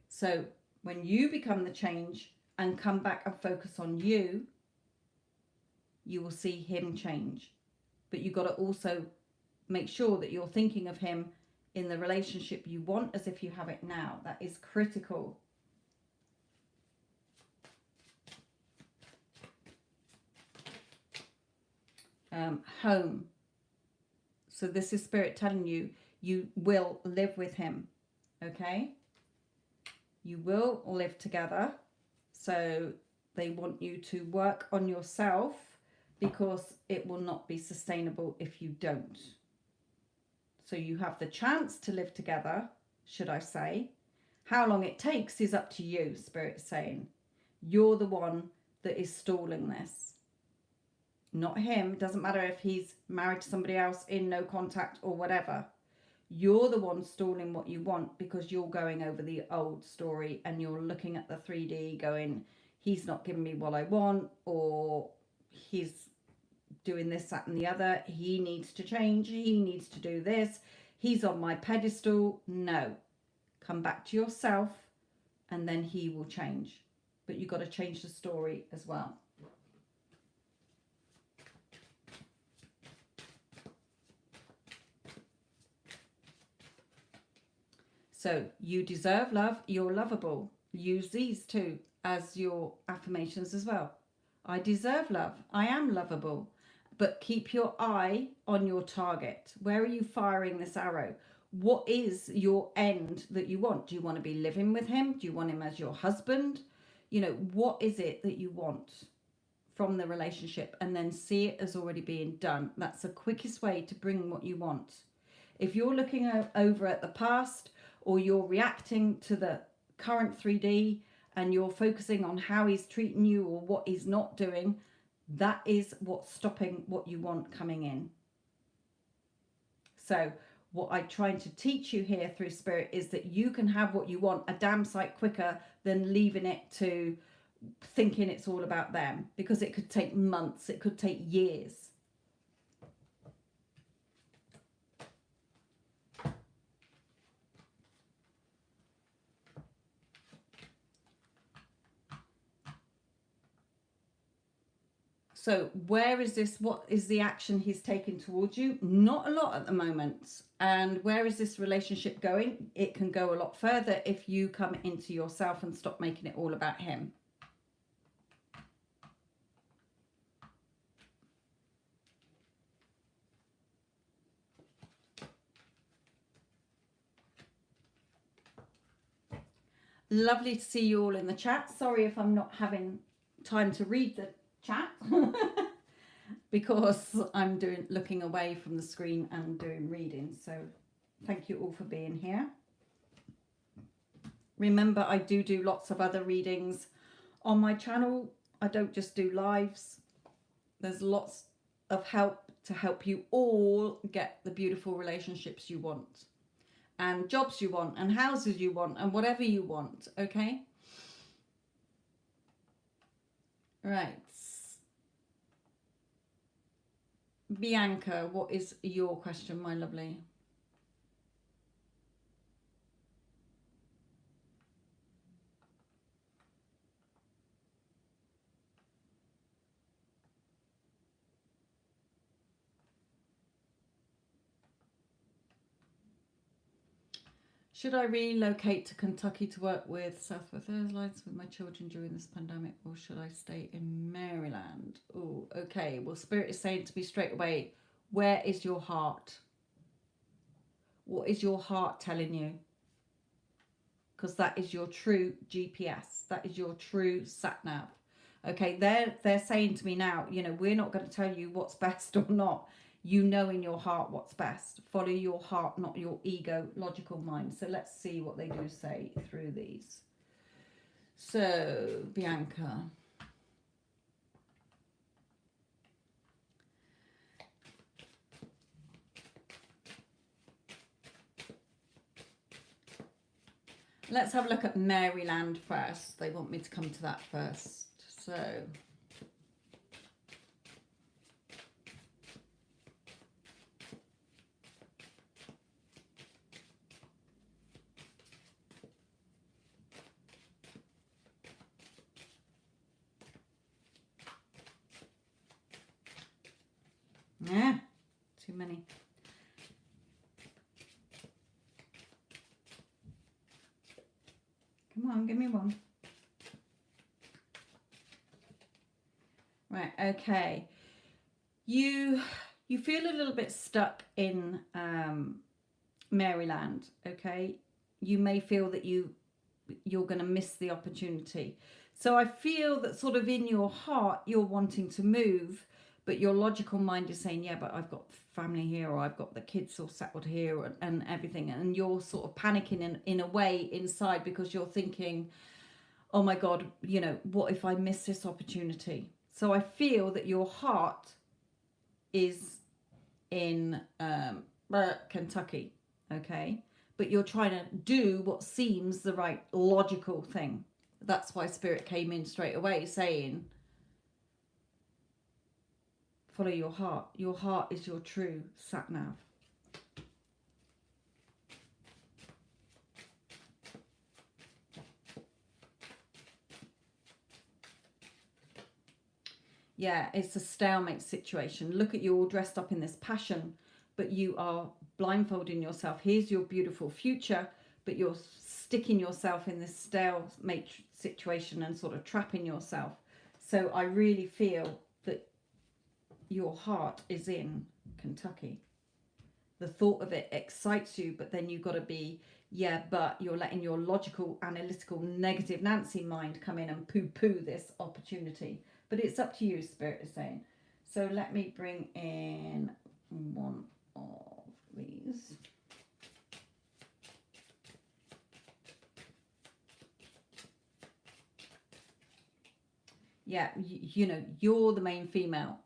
S1: So when you become the change and come back and focus on you, you will see him change. But you've got to also make sure that you're thinking of him in the relationship you want as if you have it now. That is critical. Home. So this is spirit telling you, you will live with him, okay? You will live together. So they want you to work on yourself, because it will not be sustainable if you don't. So you have the chance to live together, should I say. How long it takes is up to you, Spirit's saying. You're the one that is stalling this. Not him. Doesn't matter if he's married to somebody else in no contact or whatever. You're the one stalling what you want, because you're going over the old story and you're looking at the 3D going, he's not giving me what I want, or he's doing this, that, and the other. He needs to change. He needs to do this. He's on my pedestal. No. Come back to yourself and then he will change. But you've got to change the story as well. So you deserve love, you're lovable. Use these two as your affirmations as well. I deserve love, I am lovable. But keep your eye on your target. Where are you firing this arrow? What is your end that you want? Do you want to be living with him? Do you want him as your husband? You know, what is it that you want from the relationship? And then see it as already being done. That's the quickest way to bring what you want. If you're looking over at the past, or you're reacting to the current 3D and you're focusing on how he's treating you or what he's not doing, that is what's stopping what you want coming in. So what I'm trying to teach you here through Spirit is that you can have what you want a damn sight quicker than leaving it to thinking it's all about them, because it could take months, it could take years. So where is this? What is the action he's taking towards you? Not a lot at the moment. And where is this relationship going? It can go a lot further if you come into yourself and stop making it all about him. Lovely to see you all in the chat. Sorry if I'm not having time to read the chat because I'm looking away from the screen and doing reading. So thank you all for being here. Remember, I do lots of other readings on my channel. I don't just do lives. There's lots of help to help you all get the beautiful relationships you want, and jobs you want, and houses you want, and whatever you want. Okay, right. Bianca, what is your question, my lovely? Should I relocate to Kentucky to work with Southwest Airlines with my children during this pandemic, or should I stay in Maryland? Oh, okay. Well, Spirit is saying to me straight away, where is your heart? What is your heart telling you? Because that is your true GPS. That is your true sat-nav. Okay, they're saying to me now, you know, we're not going to tell you what's best or not. You know in your heart what's best. Follow your heart, not your ego, logical mind. So let's see what they do say through these. So, Bianca. Let's have a look at Maryland first. They want me to come to that first. So... yeah, too many. Come on, give me one. Right, okay. You feel a little bit stuck in Maryland, okay? You may feel that you're going to miss the opportunity. So I feel that sort of in your heart, you're wanting to move, but your logical mind is saying, yeah, but I've got family here, or I've got the kids all settled here and everything. And you're sort of panicking in a way inside, because you're thinking, oh my God, you know, what if I miss this opportunity? So I feel that your heart is in Kentucky, okay? But you're trying to do what seems the right logical thing. That's why Spirit came in straight away saying, follow your heart. Your heart is your true sat-nav. Yeah, it's a stalemate situation. Look at you all dressed up in this passion, but you are blindfolding yourself. Here's your beautiful future, but you're sticking yourself in this stalemate situation and sort of trapping yourself. So I really feel that your heart is in Kentucky. The thought of it excites you, but then you've got to be, yeah, but you're letting your logical, analytical, negative Nancy mind come in and poo-poo this opportunity. But it's up to you, Spirit is saying. So let me bring in one of these. Yeah, you know, you're the main female.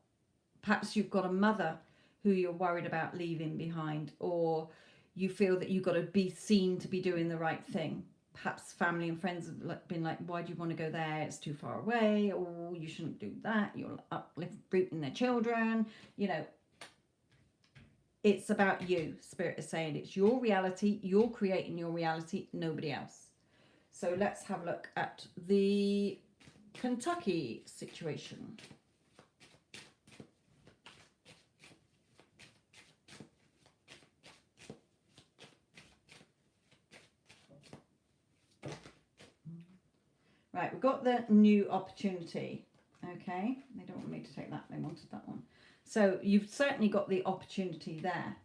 S1: Perhaps you've got a mother who you're worried about leaving behind, or you feel that you've got to be seen to be doing the right thing. Perhaps family and friends have been like, why do you want to go there? It's too far away, or you shouldn't do that. You'll uprooting their children. You know, it's about you. Spirit is saying it's your reality. You're creating your reality, nobody else. So let's have a look at the Kentucky situation. Right, we've got the new opportunity. Okay, they don't want me to take that, they wanted that one. So you've certainly got the opportunity there.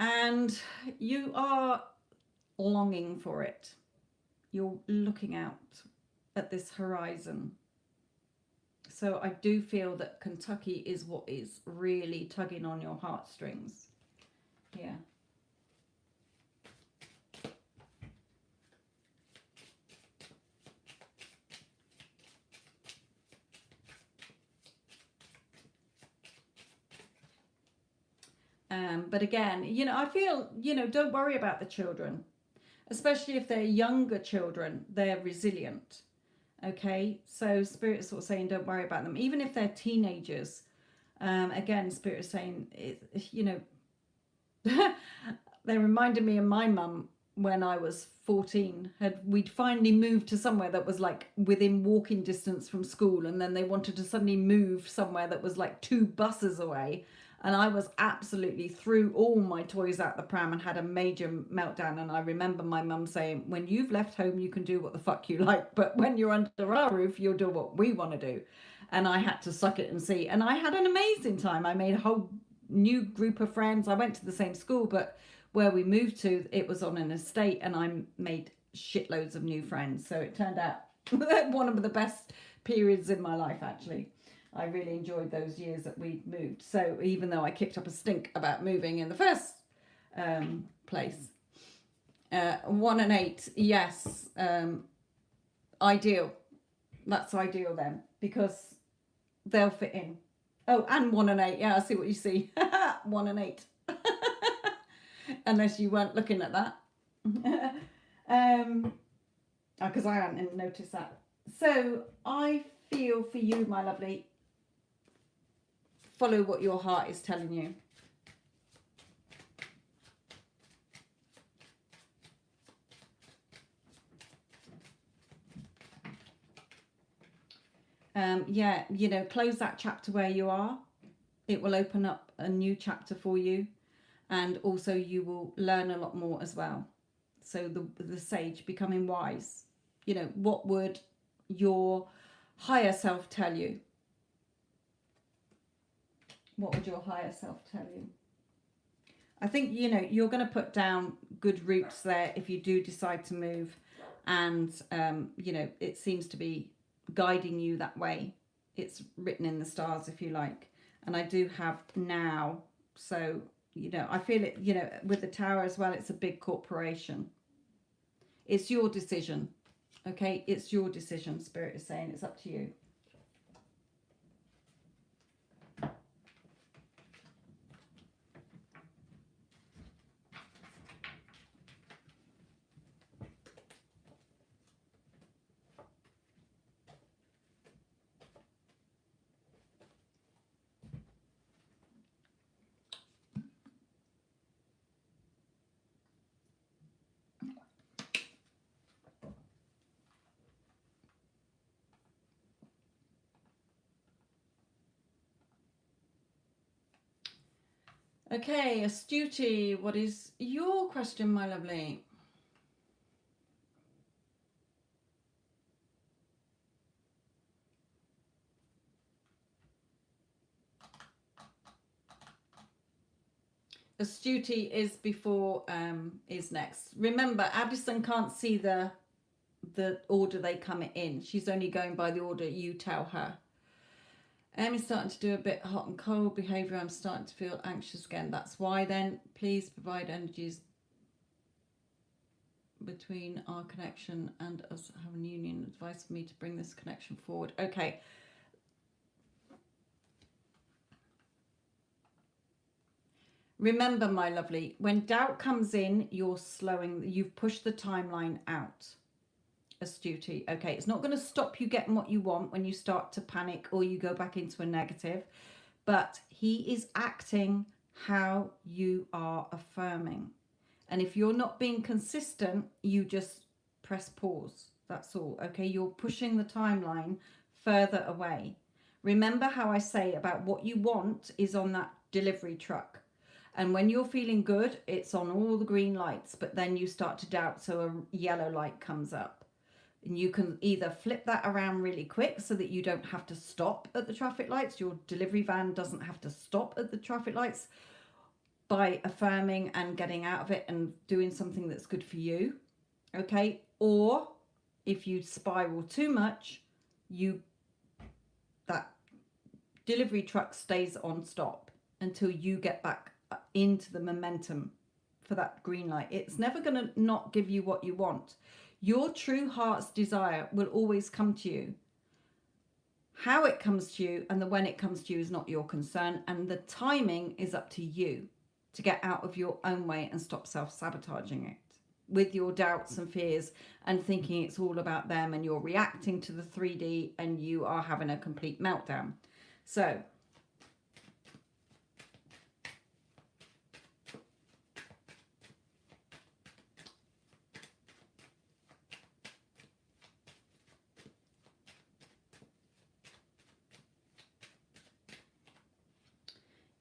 S1: And you are longing for it. You're looking out at this horizon. So I do feel that Kentucky is what is really tugging on your heartstrings. Yeah. But again, you know, I feel, you know, don't worry about the children, especially if they're younger children, they're resilient. Okay, so Spirit is sort of saying don't worry about them, even if they're teenagers. Again, Spirit is saying, you know, they reminded me of my mum when I was 14. We'd finally moved to somewhere that was like within walking distance from school, and then they wanted to suddenly move somewhere that was like 2 buses away. And I was absolutely threw all my toys out the pram and had a major meltdown. And I remember my mum saying, when you've left home, you can do what the fuck you like. But when you're under our roof, you'll do what we want to do. And I had to suck it and see. And I had an amazing time. I made a whole new group of friends. I went to the same school, but where we moved to, it was on an estate. And I made shitloads of new friends. So it turned out one of the best periods in my life, actually. I really enjoyed those years that we moved. So even though I kicked up a stink about moving in the first place. 1 and 8, yes. Ideal. That's ideal then, because they'll fit in. Oh, and 1 and 8. Yeah, I see what you see. 1 and 8. Unless you weren't looking at that. Because I hadn't noticed that. So I feel for you, my lovely. Follow what your heart is telling you. Yeah, you know, close that chapter where you are. It will open up a new chapter for you. And also you will learn a lot more as well. So the sage, becoming wise. You know, what would your higher self tell you? What would your higher self tell you? I think, you know, you're going to put down good roots there if you do decide to move. And, you know, it seems to be guiding you that way. It's written in the stars, if you like. And I do have now. So, you know, I feel it, you know, with the tower as well, it's a big corporation. It's your decision. Okay, it's your decision, Spirit is saying. It's up to you. Okay, Astuti, what is your question, my lovely? Astuti is before is next. Remember, Addison can't see the order they come in. She's only going by the order you tell her. Emmy's starting to do a bit hot and cold behaviour. I'm starting to feel anxious again. That's why then. Please provide energies between our connection and us having union. Advice for me to bring this connection forward. Okay. Remember, my lovely, when doubt comes in, you've pushed the timeline out. Astuti. Okay, it's not going to stop you getting what you want when you start to panic or you go back into a negative, but he is acting how you are affirming. And if you're not being consistent, you just press pause. That's all. Okay, you're pushing the timeline further away. Remember how I say about what you want is on that delivery truck. And when you're feeling good, it's on all the green lights, but then you start to doubt, so a yellow light comes up. And you can either flip that around really quick so that you don't have to stop at the traffic lights. Your delivery van doesn't have to stop at the traffic lights by affirming and getting out of it and doing something that's good for you. Okay. Or if you spiral too much, that delivery truck stays on stop until you get back into the momentum for that green light. It's never going to not give you what you want. Your true heart's desire will always come to you. How it comes to you and the when it comes to you is not your concern, and the timing is up to you to get out of your own way and stop self-sabotaging it with your doubts and fears and thinking it's all about them, and you're reacting to the 3D and you are having a complete meltdown. So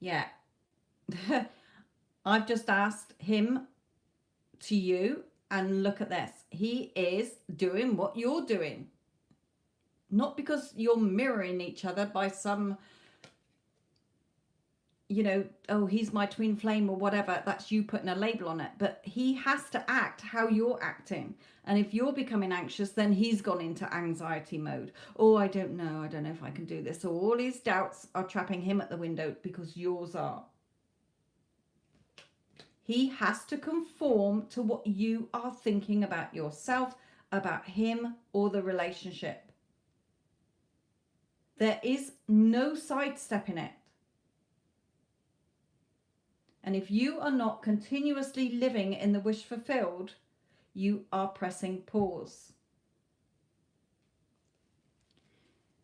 S1: yeah. I've just asked him to you, and look at this. He is doing what you're doing. Not because you're mirroring each other by some, oh, he's my twin flame or whatever. That's you putting a label on it. But he has to act how you're acting. And if you're becoming anxious, then he's gone into anxiety mode. Oh, I don't know if I can do this. So all his doubts are trapping him at the window because yours are. He has to conform to what you are thinking about yourself, about him, or the relationship. There is no sidestepping it. And if you are not continuously living in the wish fulfilled, you are pressing pause.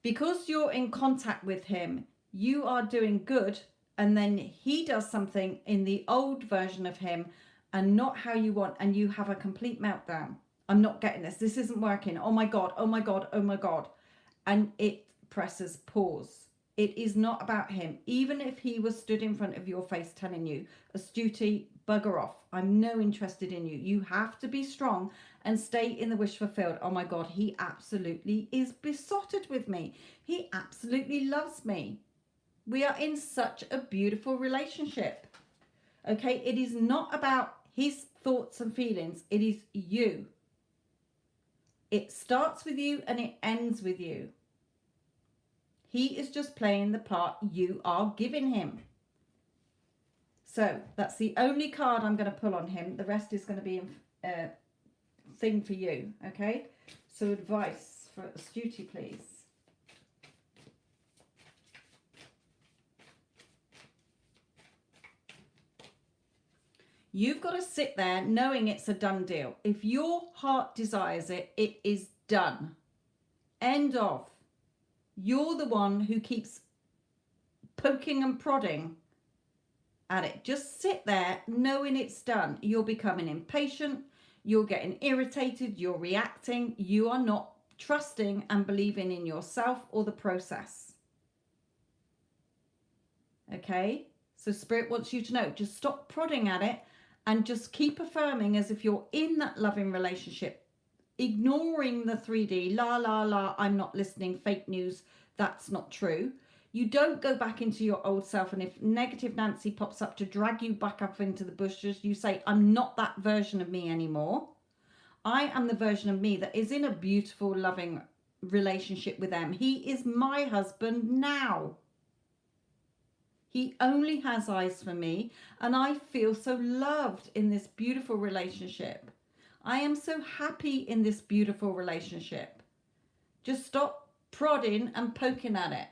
S1: Because you're in contact with him, you are doing good, and then he does something in the old version of him and not how you want, and you have a complete meltdown. I'm not getting this. This isn't working. Oh my God, oh my God, oh my God. And it presses pause. It is not about him. Even if he was stood in front of your face telling you, Astuti, bugger off. I'm no interested in you. You have to be strong and stay in the wish fulfilled. Oh my God, he absolutely is besotted with me. He absolutely loves me. We are in such a beautiful relationship. Okay, it is not about his thoughts and feelings. It is you. It starts with you and it ends with you. He is just playing the part you are giving him. So that's the only card I'm going to pull on him. The rest is going to be a thing for you. Okay, so advice for Astuti, please. You've got to sit there knowing it's a done deal. If your heart desires it, it is done. End of. You're the one who keeps poking and prodding at it. Just sit there knowing it's done. You're becoming impatient. You're getting irritated. You're reacting. You are not trusting and believing in yourself or the process. Okay? So Spirit wants you to know, just stop prodding at it and just keep affirming as if you're in that loving relationship, ignoring the 3D, la, la, la, I'm not listening, fake news, that's not true. You don't go back into your old self, and if negative Nancy pops up to drag you back up into the bushes, you say, I'm not that version of me anymore. I am the version of me that is in a beautiful, loving relationship with them. He is my husband now. He only has eyes for me, and I feel so loved in this beautiful relationship. I am so happy in this beautiful relationship. Just stop prodding and poking at it.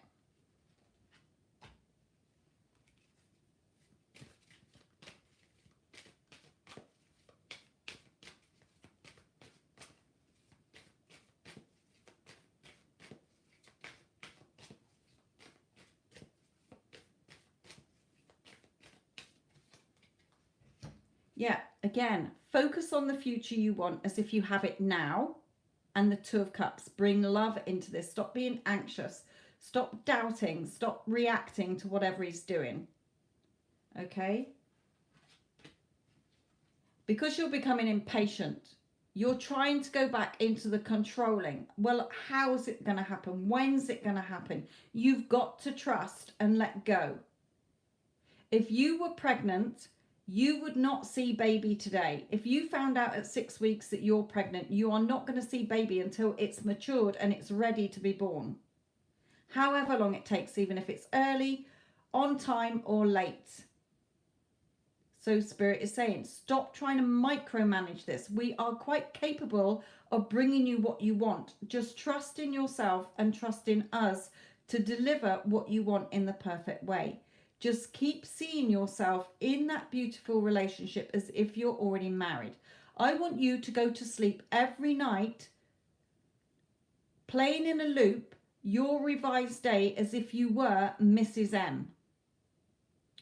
S1: Yeah, again, focus on the future you want as if you have it now. And the Two of Cups. Bring love into this. Stop being anxious. Stop doubting. Stop reacting to whatever he's doing. Okay? Because you're becoming impatient, you're trying to go back into the controlling. Well, how's it going to happen? When's it going to happen? You've got to trust and let go. If you were pregnant, you would not see baby today. If you found out at 6 weeks that you're pregnant, you are not going to see baby until it's matured and it's ready to be born. However long it takes, even if it's early, on time or late. So Spirit is saying, stop trying to micromanage this. We are quite capable of bringing you what you want. Just trust in yourself and trust in us to deliver what you want in the perfect way. Just keep seeing yourself in that beautiful relationship as if you're already married. I want you to go to sleep every night playing in a loop your revised day as if you were Mrs. M.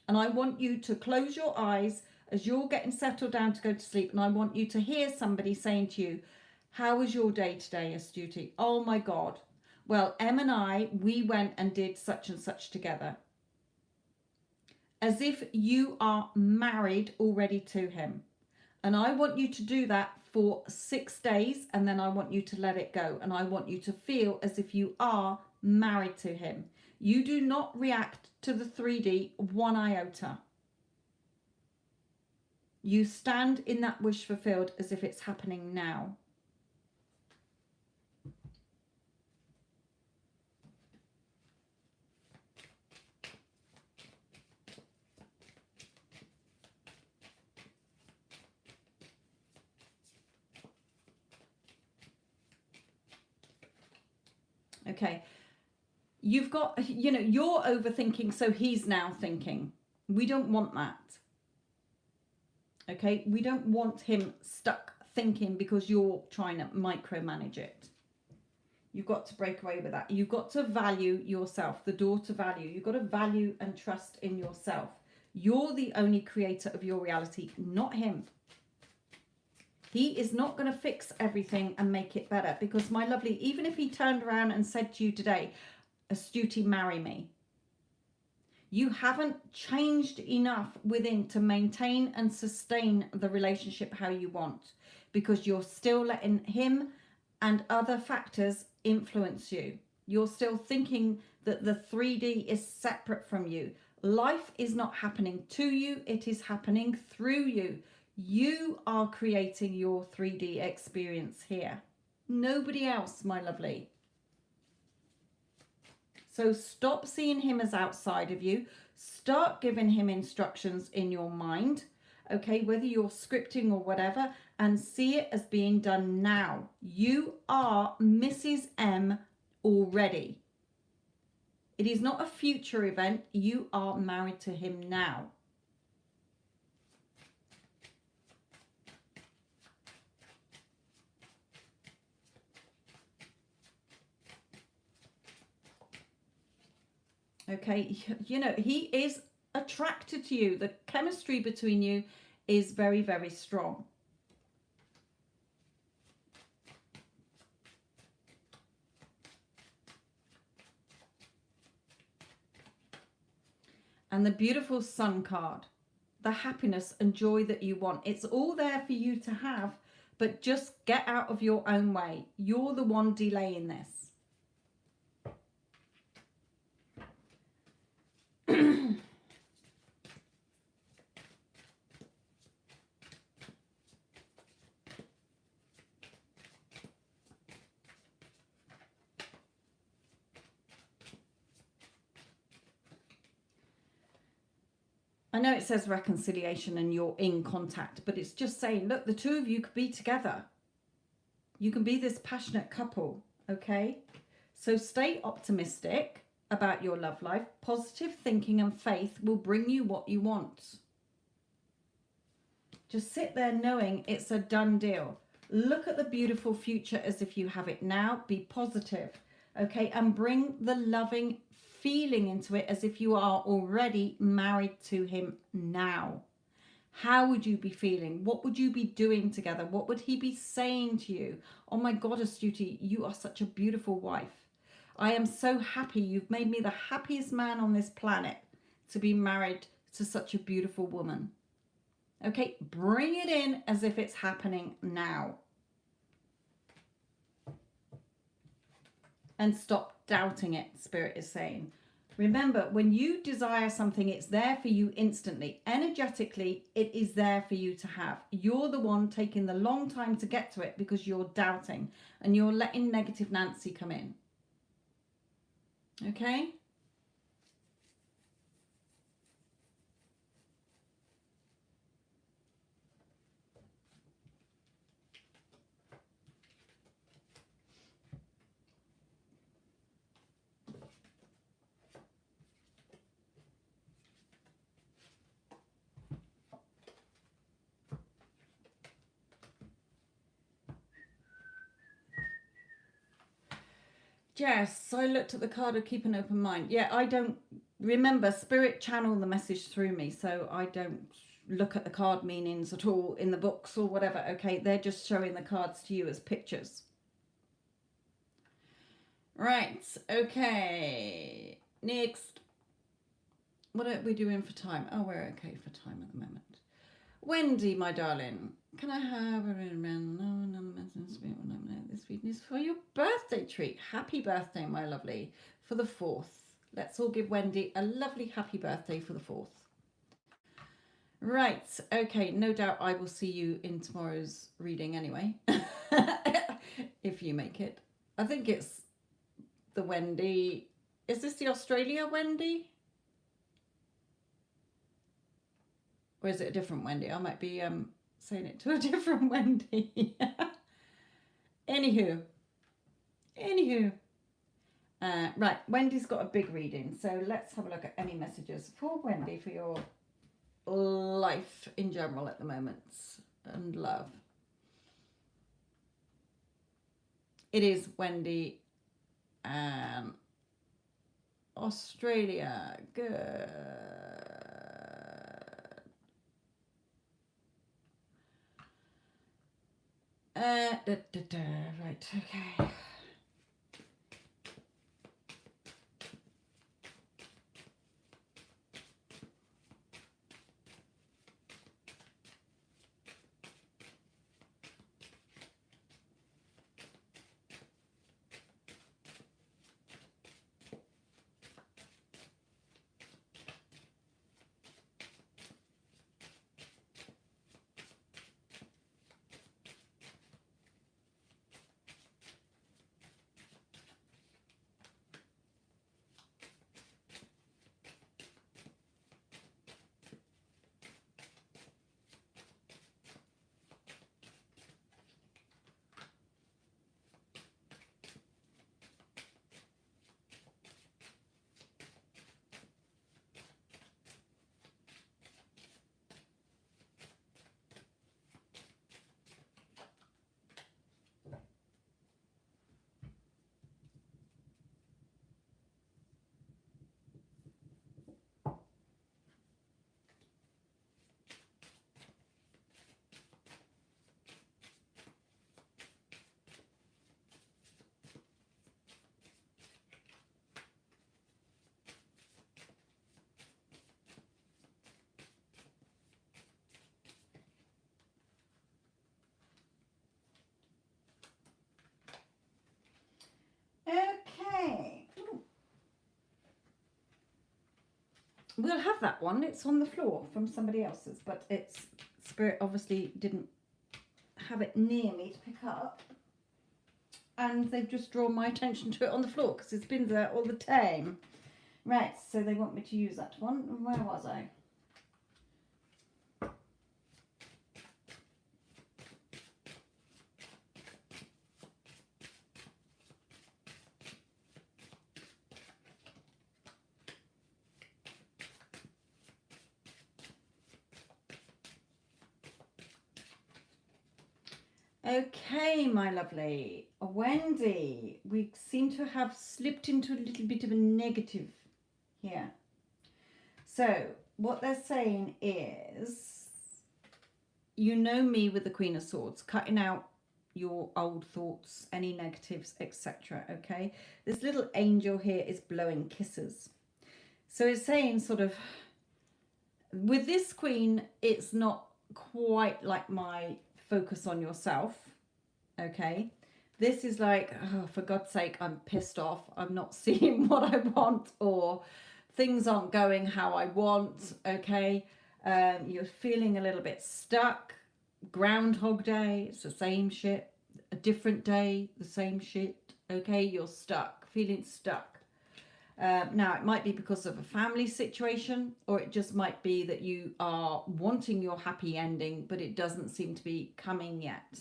S1: And I want you to close your eyes as you're getting settled down to go to sleep. And I want you to hear somebody saying to you, how was your day today, Astuti? Oh my God. Well, Em and I, we went and did such and such together. As if you are married already to him. And I want you to do that for 6 days, and then I want you to let it go. And I want you to feel as if you are married to him. You do not react to the 3D one iota. You stand in that wish fulfilled as if it's happening now. Okay, you've got, you're overthinking, so he's now thinking. We don't want that. Okay, we don't want him stuck thinking because you're trying to micromanage it. You've got to break away with that. You've got to value yourself, the door to value. You've got to value and trust in yourself. You're the only creator of your reality, not him. He is not going to fix everything and make it better because, my lovely, even if he turned around and said to you today, Astuti, marry me, you haven't changed enough within to maintain and sustain the relationship how you want because you're still letting him and other factors influence you. You're still thinking that the 3D is separate from you. Life is not happening to you. It is happening through you. You are creating your 3D experience here. Nobody else, my lovely. So stop seeing him as outside of you. Start giving him instructions in your mind, okay, whether you're scripting or whatever, and see it as being done now. You are Mrs. M already. It is not a future event. You are married to him now. Okay, he is attracted to you. The chemistry between you is very, very strong. and the beautiful sun card. The happiness and joy that you want. It's all there for you to have, but just get out of your own way. You're the one delaying this. I know it says reconciliation and you're in contact, but it's just saying, look, the two of you could be together. You can be this passionate couple, okay? So stay optimistic about your love life. Positive thinking and faith will bring you what you want. Just sit there knowing it's a done deal. Look at the beautiful future as if you have it now. Be positive, okay? And bring the loving feeling into it as if you are already married to him now. How would you be feeling? What would you be doing together? What would he be saying to you? Oh my God, Astuti, you are such a beautiful wife. I am so happy. You've made me the happiest man on this planet to be married to such a beautiful woman. Okay, bring it in as if it's happening now. And stop doubting it, Spirit is saying. Remember, when you desire something, it's there for you instantly. Energetically, it is there for you to have. You're the one taking the long time to get to it because you're doubting and you're letting negative Nancy come in. Okay? Jess, I looked at the card of keep an open mind. Yeah, I don't remember. Spirit channel the message through me, so I don't look at the card meanings at all in the books or whatever. Okay, they're just showing the cards to you as pictures. Right, okay. Next. What are we doing for time? Oh, we're okay for time at the moment. Wendy, my darling, can I have this week is for your birthday treat. Happy birthday, my lovely, for the 4th. Let's all give Wendy a lovely happy birthday for the 4th. Right, okay, no doubt I will see you in tomorrow's reading anyway, if you make it. I think it's the Wendy. Is this the Australia Wendy? Or is it a different Wendy? I might be saying it to a different Wendy. Anywho. Right, Wendy's got a big reading. So let's have a look at any messages for Wendy for your life in general at the moment and love. It is Wendy and Australia. Good. Right, okay. we'll have that one. It's on the floor from somebody else's, but it's Spirit obviously didn't have it near me to pick up. And they've just drawn my attention to it on the floor because it's been there all the time. Right, so they want me to use that one. Where was I? Okay, my lovely Wendy, we seem to have slipped into a little bit of a negative here. So what they're saying is, you know me with the Queen of Swords, cutting out your old thoughts, any negatives, etc. Okay, this little angel here is blowing kisses. So it's saying sort of, with this Queen, it's not quite like my focus on yourself. Okay, this is like, oh, for God's sake, I'm pissed off, I'm not seeing what I want, or things aren't going how I want. Okay, you're feeling a little bit stuck. Groundhog Day, it's the same shit. A different day, the same shit. Okay, you're stuck, feeling stuck. Now, it might be because of a family situation, or it just might be that you are wanting your happy ending, but it doesn't seem to be coming yet.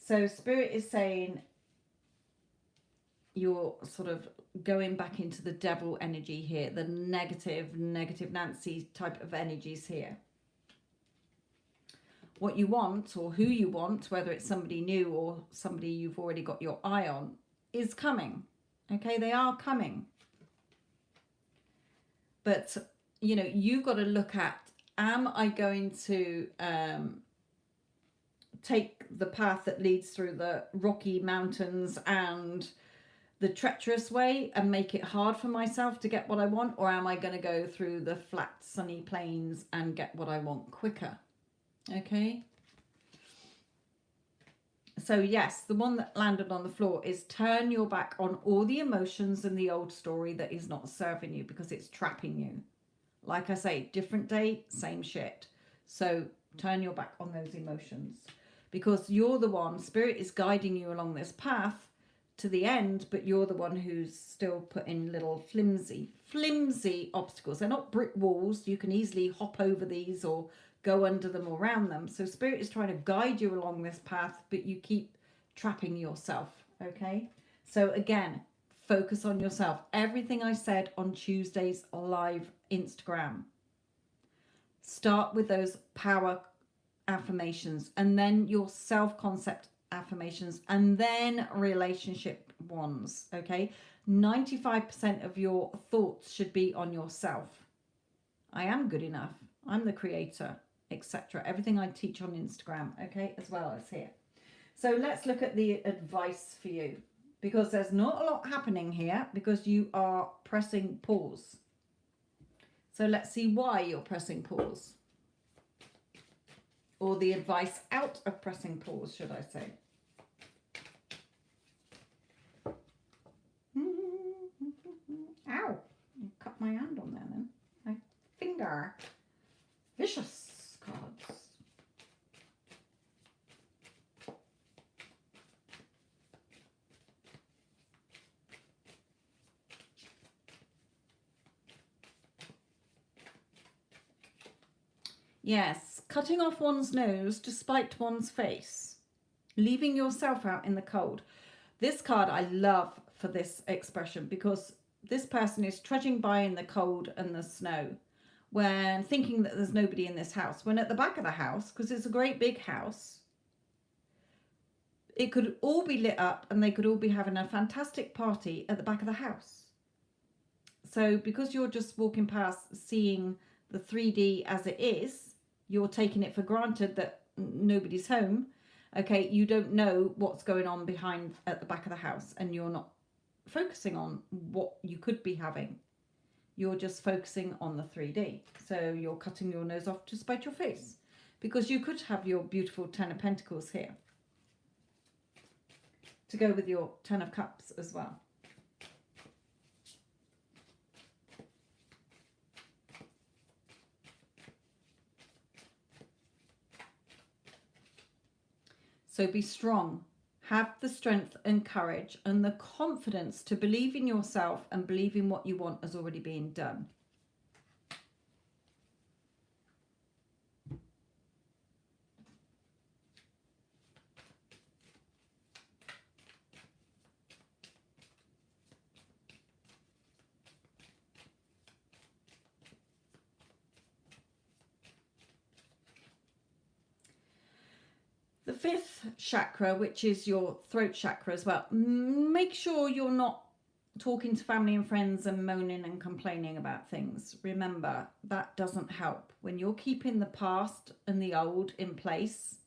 S1: So Spirit is saying you're sort of going back into the devil energy here, the negative Nancy type of energies here. What you want, or who you want, whether it's somebody new or somebody you've already got your eye on, is coming. Okay, they are coming. But, you know, you've got to look at, am I going to take the path that leads through the rocky mountains and the treacherous way and make it hard for myself to get what I want? Or am I going to go through the flat, sunny plains and get what I want quicker? Okay. So yes, the one that landed on the floor is turn your back on all the emotions and the old story that is not serving you because it's trapping you. Like I say, different day, same shit. So turn your back on those emotions because you're the one, Spirit is guiding you along this path to the end, but you're the one who's still putting little flimsy obstacles. They're not brick walls. You can easily hop over these or go under them or around them. So Spirit is trying to guide you along this path, but you keep trapping yourself. Okay, so again, focus on yourself. Everything I said on Tuesday's live Instagram, start with those power affirmations, and then your self-concept affirmations, and then relationship ones. Okay, 95% of your thoughts should be on yourself. I am good enough, I'm the creator, etc. Everything I teach on Instagram, okay, as well as here. So let's look at the advice for you, because there's not a lot happening here because you are pressing pause. So let's see why you're pressing pause, or the advice out of pressing pause, should I say. Ow, you cut my hand on there then. My finger. Vicious cards. Yes, cutting off one's nose to spite one's face. Leaving yourself out in the cold. This card I love for this expression because this person is trudging by in the cold and the snow when thinking that there's nobody in this house, when at the back of the house, because it's a great big house, it could all be lit up and they could all be having a fantastic party at the back of the house. So because you're just walking past seeing the 3D as it is, you're taking it for granted that nobody's home. Okay, you don't know what's going on behind at the back of the house, and you're not focusing on what you could be having. You're just focusing on the 3D. So you're cutting your nose off to spite your face, because you could have your beautiful 10 of Pentacles here to go with your 10 of Cups as well. So be strong. Have the strength and courage and the confidence to believe in yourself and believe in what you want as already being done. The fifth chakra, which is your throat chakra as well, make sure you're not talking to family and friends and moaning and complaining about things. Remember, that doesn't help. When you're keeping the past and the old in place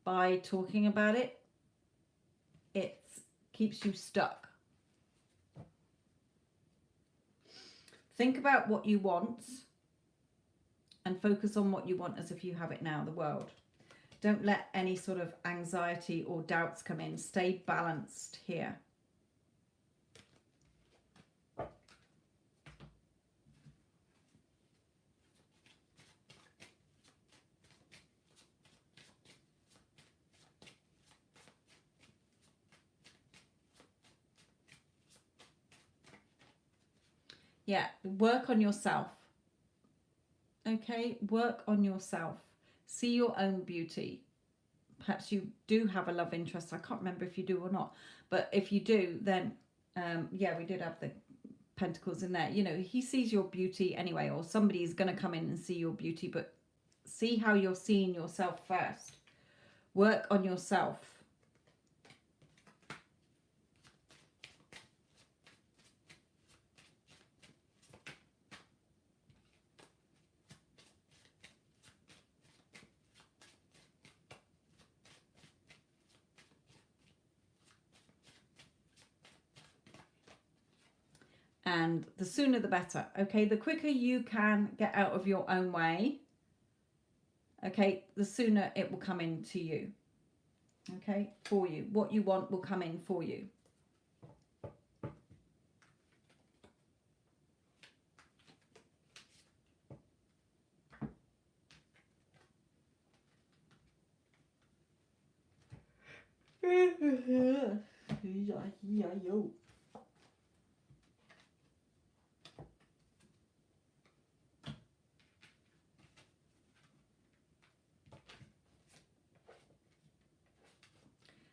S1: by talking about it, it keeps you stuck. Think about what you want and focus on what you want as if you have it now, the world. Don't let any sort of anxiety or doubts come in. Stay balanced here. Yeah, work on yourself. Okay, work on yourself. See your own beauty. Perhaps you do have a love interest. I can't remember if you do or not. But if you do, then, yeah, we did have the pentacles in there. You know, he sees your beauty anyway, or somebody is going to come in and see your beauty. But see how you're seeing yourself first. Work on yourself. And the sooner the better. Okay, the quicker you can get out of your own way, okay, the sooner it will come into you. Okay, for you. What you want will come in for you.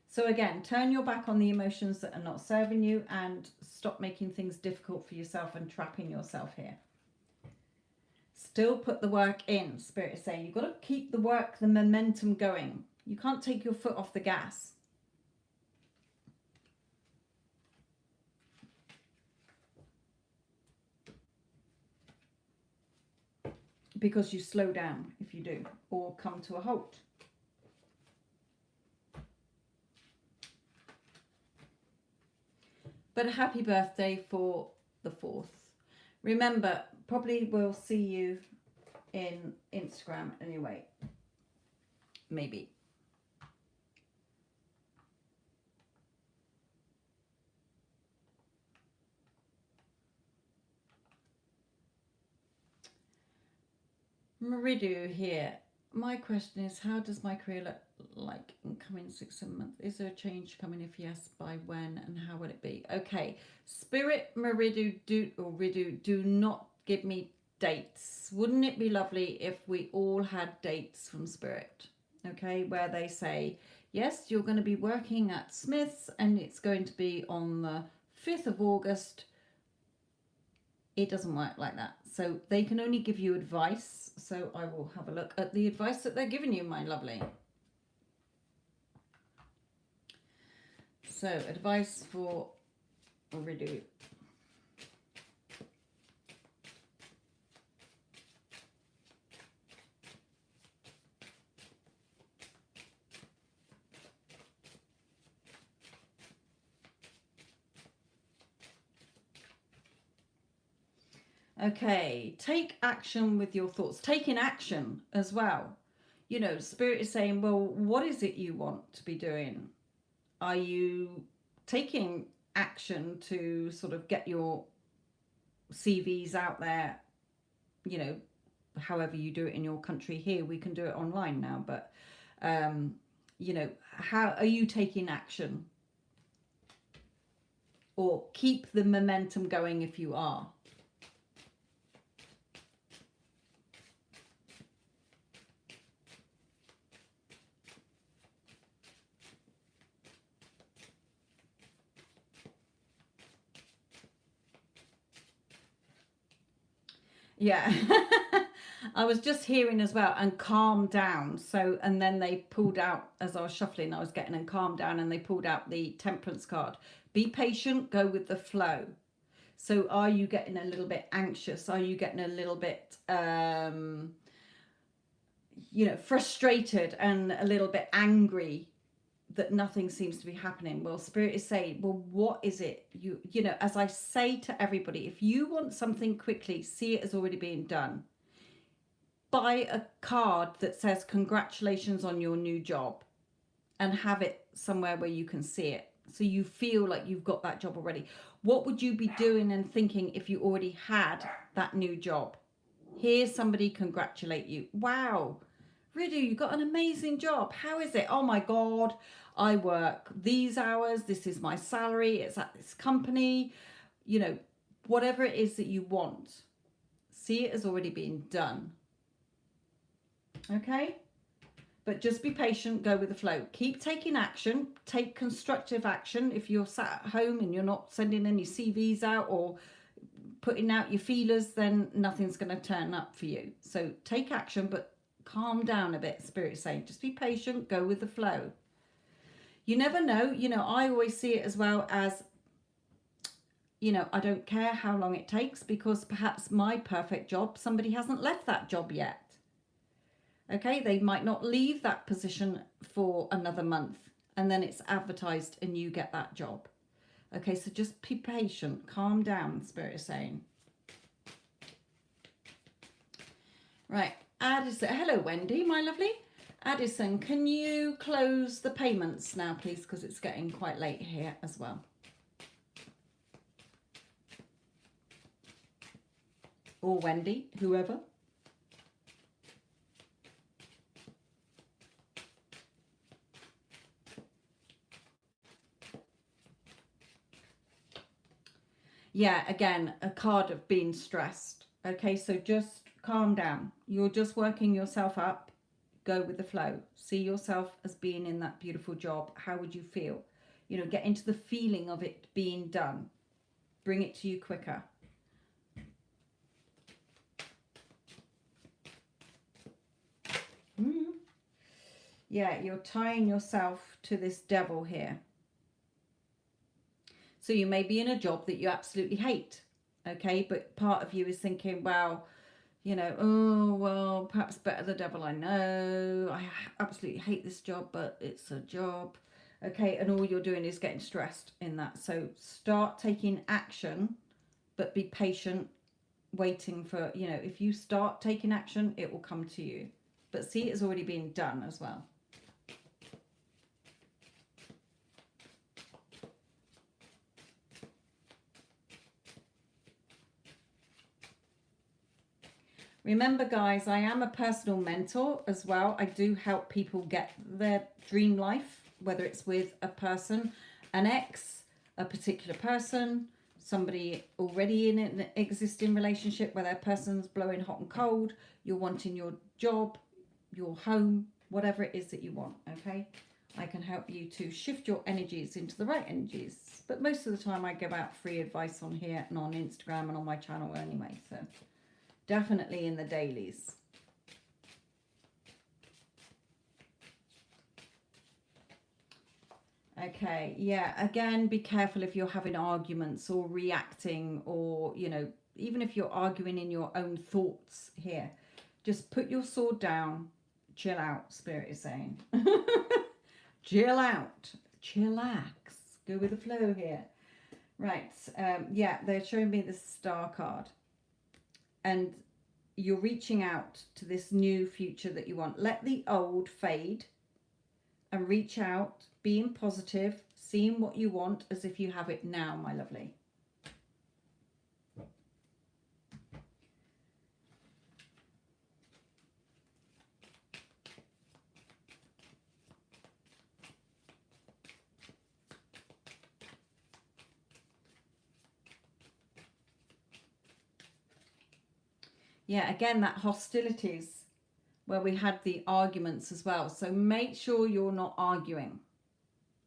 S1: So again, turn your back on the emotions that are not serving you and stop making things difficult for yourself and trapping yourself here. Still put the work in, Spirit is saying. You've got to keep the work, the momentum going. You can't take your foot off the gas. Because you slow down if you do, or come to a halt. But a happy birthday for the 4th. Remember, probably we'll see you in Instagram anyway. Maybe. Meridu here. My question is, how does my career look like in coming 6-7 months? Is there a change coming? If yes, by when and how will it be? Okay, Spirit, Meridu, do not give me dates. Wouldn't it be lovely if we all had dates from Spirit? Okay, where they say, yes, you're going to be working at Smith's and it's going to be on the 5th of August. It doesn't work like that. So they can only give you advice. So I will have a look at the advice that they're giving you, my lovely. So advice for Ridu. Okay, take action with your thoughts. Taking action as well. You know, Spirit is saying, well, what is it you want to be doing? Are you taking action to sort of get your CVs out there? You know, however you do it in your country. Here we can do it online now, but You know, how are you taking action? Or keep the momentum going if you are. Yeah. I was just hearing as well, and calm down. So, and then they pulled out, as I was shuffling, I was getting and calm down, and they pulled out the temperance card. Be patient, go with the flow. So are you getting a little bit anxious? Are you getting a little bit, you know, frustrated and a little bit angry that nothing seems to be happening? Well, Spirit is saying, well, what is it? You know, as I say to everybody, if you want something quickly, see it as already being done. Buy a card that says congratulations on your new job and have it somewhere where you can see it, so you feel like you've got that job already. What would you be doing and thinking if you already had that new job? Hear somebody congratulate you. Wow, Ridu, you got an amazing job. How is it? Oh my God, I work these hours. This is my salary. It's at this company. You know, whatever it is that you want, see it as already being done. Okay? But just be patient, go with the flow. Keep taking action, take constructive action. If you're sat at home and you're not sending any CVs out or putting out your feelers, then nothing's going to turn up for you. So take action, but calm down a bit, Spirit saying. Just be patient, go with the flow. You never know. You know, I always see it as well as, you know, I don't care how long it takes, because perhaps my perfect job, somebody hasn't left that job yet. Okay, they might not leave that position for another month, and then it's advertised and you get that job. Okay, so just be patient, calm down, Spirit is saying. Right, Addison, hello Wendy, my lovely. Addison, can you close the payments now, please, because it's getting quite late here as well. Or Wendy, whoever. Yeah, again, a card of being stressed. Okay, so just calm down. You're just working yourself up. Go with the flow. See yourself as being in that beautiful job. How would you feel? You know, get into the feeling of it being done. Bring it to you quicker. Yeah, you're tying yourself to this devil here. So you may be in a job that you absolutely hate, okay? But part of you is thinking, well, you know, oh, well, perhaps better the devil I know. I absolutely hate this job, but it's a job, okay? And all you're doing is getting stressed in that. So start taking action, but be patient, waiting for, you know, if you start taking action, it will come to you. But see it as already being done as well. Remember, guys, I am a personal mentor as well. I do help people get their dream life, whether it's with a person, an ex, a particular person, somebody already in an existing relationship where that person's blowing hot and cold, you're wanting your job, your home, whatever it is that you want, okay? I can help you to shift your energies into the right energies. But most of the time I give out free advice on here and on Instagram and on my channel anyway, so definitely in the dailies. Okay, yeah, again, be careful if you're having arguments or reacting, or, you know, even if you're arguing in your own thoughts here. Just put your sword down, chill out, Spirit is saying. Chill out, chillax, go with the flow here. Right, yeah, they're showing me the star card. And you're reaching out to this new future that you want. Let the old fade and reach out, being positive, seeing what you want as if you have it now, my lovely. Yeah, again, that hostilities where we had the arguments as well. So make sure you're not arguing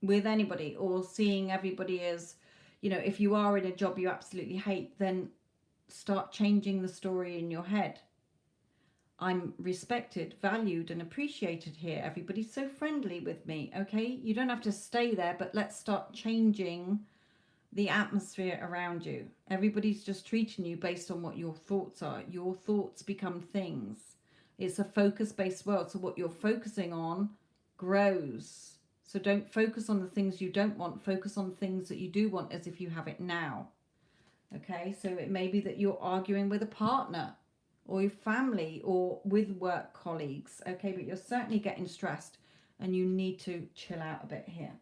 S1: with anybody or seeing everybody as, you know, if you are in a job you absolutely hate, then start changing the story in your head. I'm respected, valued, and appreciated here. Everybody's so friendly with me, okay? You don't have to stay there, but let's start changing the atmosphere around you. Everybody's just treating you based on what your thoughts are. Your thoughts become things. It's a focus-based world, so what you're focusing on grows. So don't focus on the things you don't want. Focus on things that you do want as if you have it now. Okay, so it may be that you're arguing with a partner or your family or with work colleagues. Okay, but you're certainly getting stressed and you need to chill out a bit here.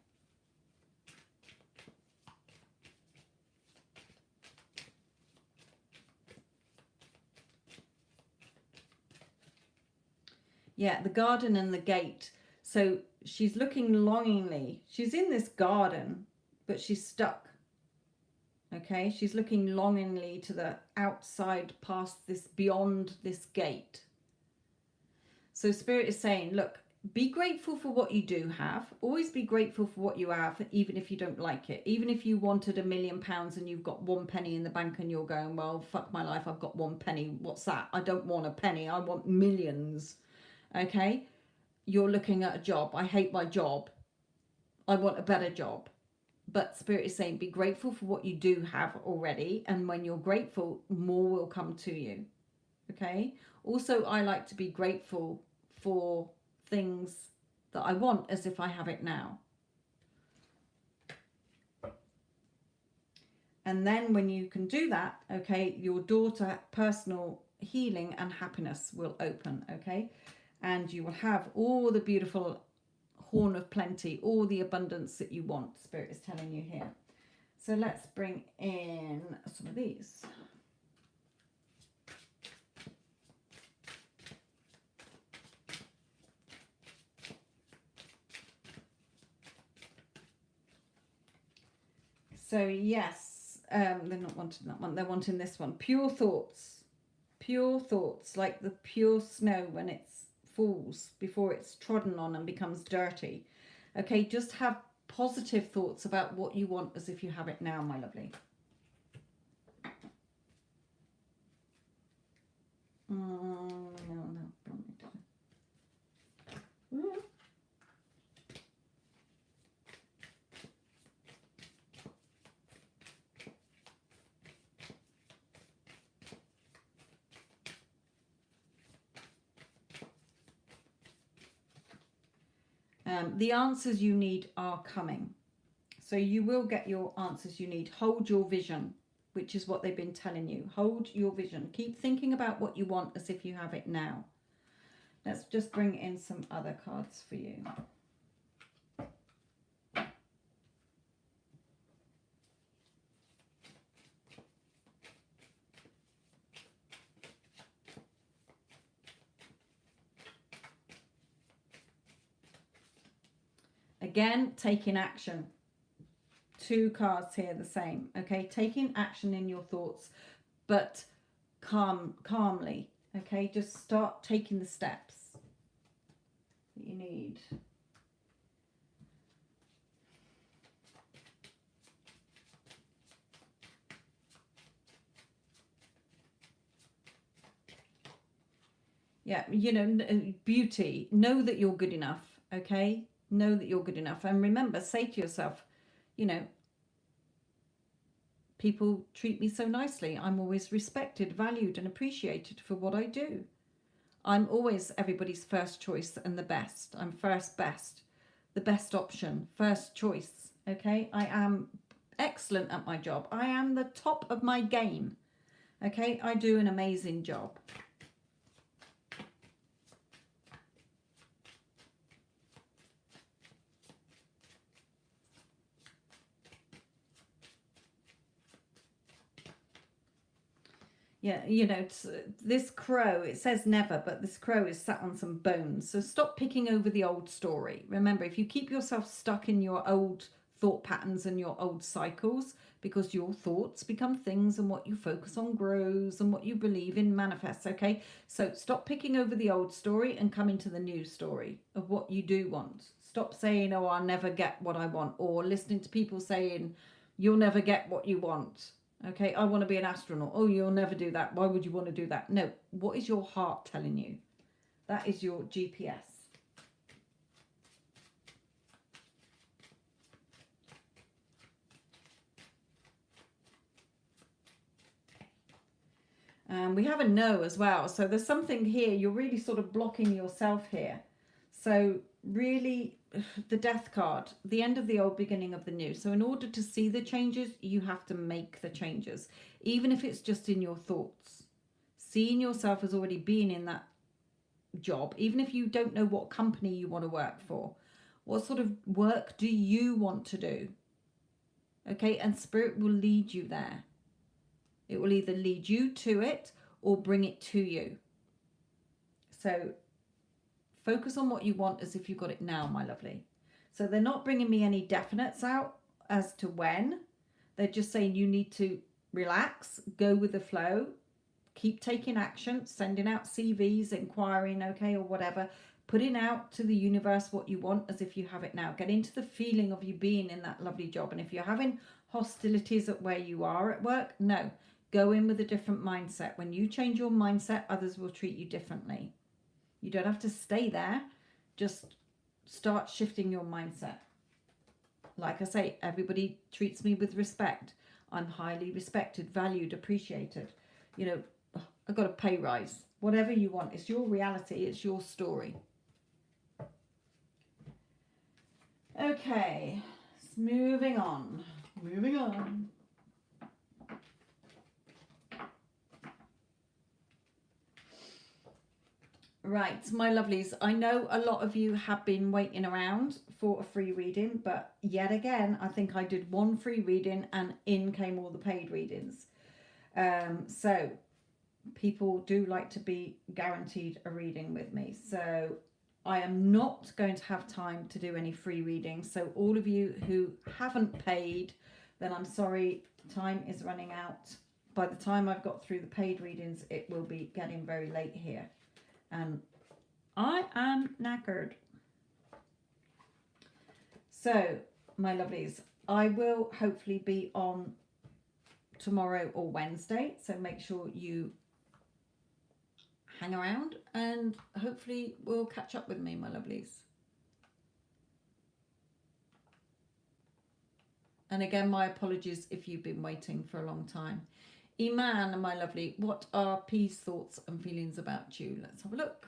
S1: Yeah, the garden and the gate. So she's looking longingly. She's in this garden, but she's stuck. Okay, she's looking longingly to the outside, past this, beyond this gate. So Spirit is saying, look, be grateful for what you do have. Always be grateful for what you have, even if you don't like it. Even if you wanted £1 million and you've got 1 penny in the bank and you're going, well, fuck my life, I've got 1 penny. What's that? I don't want a penny. I want millions. Okay? You're looking at a job. I hate my job. I want a better job. But Spirit is saying, be grateful for what you do have already. And when you're grateful, more will come to you. Okay? Also, I like to be grateful for things that I want as if I have it now. And then when you can do that, okay, your door to personal healing and happiness will open, okay? And you will have all the beautiful horn of plenty, all the abundance that you want, Spirit is telling you here. So let's bring in some of these. So yes, they're not wanting that one, they're wanting this one. Pure thoughts, like the pure snow when it falls before it's trodden on and becomes dirty. Okay, just have positive thoughts about what you want as if you have it now, my lovely. No. The answers you need are coming. So you will get your answers you need. Hold your vision, which is what they've been telling you. Hold your vision. Keep thinking about what you want as if you have it now. Let's just bring in some other cards for you. Again, taking action. 2 cards here the same. Okay, taking action in your thoughts, but calmly. Okay, just start taking the steps that you need. Yeah, you know, beauty. Know that you're good enough. Okay, know that you're good enough, and remember, say to yourself, you know, people treat me so nicely. I'm always respected, valued, and appreciated for what I do. I'm always everybody's first choice and the best. I'm first best, the best option, first choice. Okay, I am excellent at my job. I am the top of my game. Okay, I do an amazing job. Yeah, you know, this crow, it says never, but this crow is sat on some bones. So stop picking over the old story. Remember, if you keep yourself stuck in your old thought patterns and your old cycles, because your thoughts become things, and what you focus on grows, and what you believe in manifests. Okay, so stop picking over the old story and come into the new story of what you do want. Stop saying, oh, I'll never get what I want, or listening to people saying you'll never get what you want. Okay, I want to be an astronaut. Oh, you'll never do that. Why would you want to do that? No, what is your heart telling you? That is your GPS. We have a no as well. So there's something here. You're really sort of blocking yourself here. So really, the death card, the end of the old, beginning of the new. So in order to see the changes, you have to make the changes, even if it's just in your thoughts. Seeing yourself as already being in that job, even if you don't know what company you want to work for. What sort of work do you want to do? Okay, and spirit will lead you there. It will either lead you to it or bring it to you. So focus on what you want as if you've got it now, my lovely. So they're not bringing me any definites out as to when. They're just saying you need to relax, go with the flow, keep taking action, sending out CVs, inquiring, okay, or whatever, putting out to the universe what you want as if you have it now. Get into the feeling of you being in that lovely job. And if you're having hostilities at where you are at work, no, go in with a different mindset. When you change your mindset, others will treat you differently. You don't have to stay there. Just start shifting your mindset. Like I say, everybody treats me with respect. I'm highly respected, valued, appreciated. You know, I've got a pay rise. Whatever you want. It's your reality. It's your story. Okay. Moving on. Moving on. Right, my lovelies, I know a lot of you have been waiting around for a free reading, but yet again, I think I did one free reading and in came all the paid readings. So people do like to be guaranteed a reading with me. So I am not going to have time to do any free readings. So all of you who haven't paid, then I'm sorry, time is running out. By the time I've got through the paid readings, it will be getting very late here. And I am knackered. So, my lovelies, I will hopefully be on tomorrow or Wednesday. So make sure you hang around and hopefully we'll catch up with me, my lovelies. And again, my apologies if you've been waiting for a long time. Iman, my lovely, what are P's thoughts and feelings about you? Let's have a look.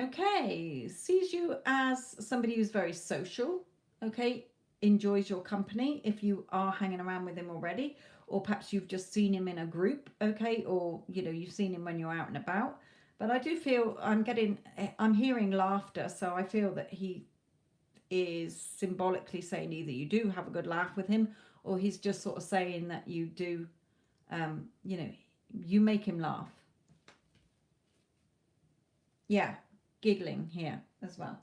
S1: Okay, sees you as somebody who's very social, okay, enjoys your company if you are hanging around with him already, or perhaps you've just seen him in a group, okay, or, you know, you've seen him when you're out and about. But I do feel I'm hearing laughter, so I feel that he is symbolically saying either you do have a good laugh with him, or he's just sort of saying that you do, you know, you make him laugh. Yeah. Giggling here as well.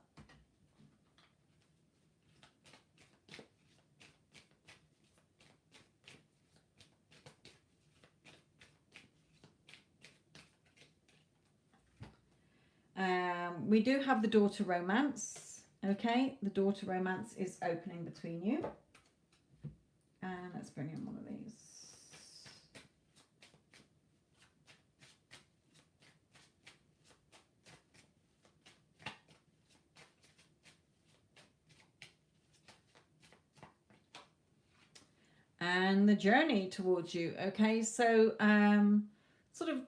S1: We do have the daughter romance. Okay, the daughter romance is opening between you. And let's bring in one of these. And the journey towards you. Okay, so sort of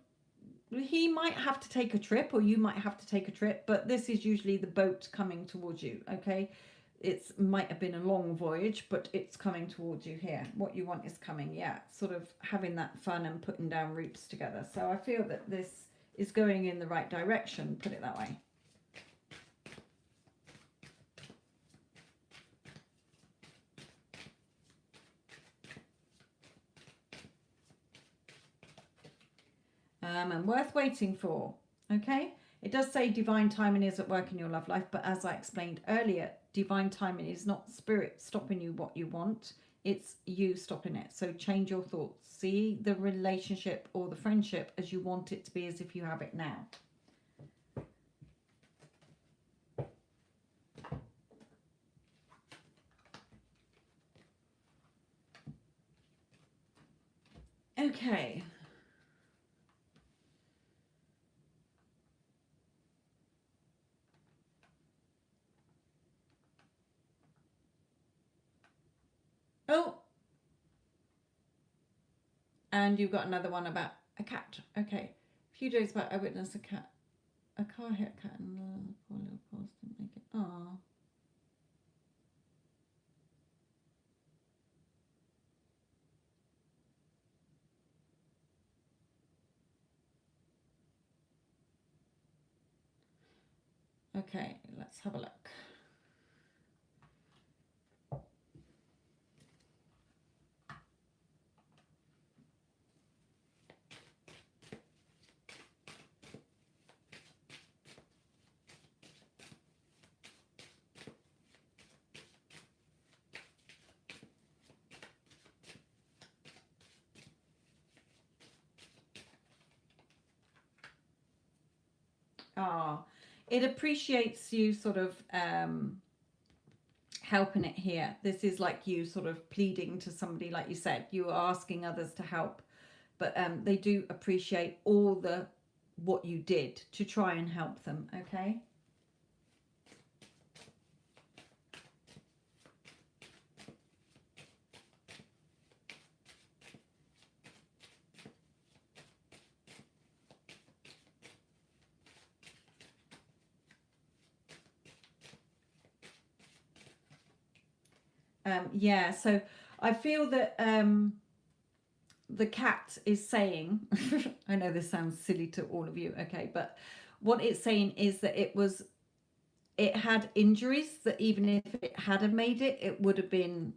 S1: he might have to take a trip or you might have to take a trip, but this is usually the boat coming towards you. Okay, It might have been a long voyage, but it's coming towards you here. What you want is coming, yeah. Sort of having that fun and putting down roots together. So I feel that this is going in the right direction, put it that way. And worth waiting for, okay? It does say divine timing is at work in your love life, but as I explained earlier, divine timing is not spirit stopping you what you want, it's you stopping it. So change your thoughts. See the relationship or the friendship as you want it to be, as if you have it now. Okay. Oh, and you've got another one about a cat. Okay. A few days back, I witnessed a car hit a cat, and the poor little paws didn't make it. Oh. Okay, let's have a look. Ah, it appreciates you sort of helping it here. This is like you sort of pleading to somebody, like you said, you are asking others to help, but they do appreciate all the what you did to try and help them, okay? Yeah, so I feel that the cat is saying, I know this sounds silly to all of you, okay, but what it's saying is that it had injuries that even if it had have made it, it wouldn't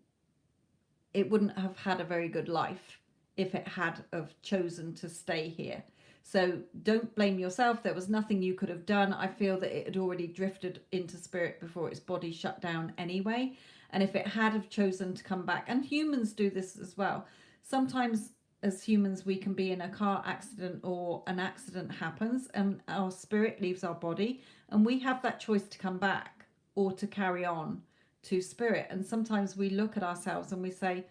S1: have had a very good life if it had have chosen to stay here. So don't blame yourself. There was nothing you could have done. I feel that it had already drifted into spirit before its body shut down anyway. And if it had have chosen to come back, and humans do this as well, sometimes as humans we can be in a car accident or an accident happens and our spirit leaves our body, and we have that choice to come back or to carry on to spirit. And sometimes we look at ourselves and we say,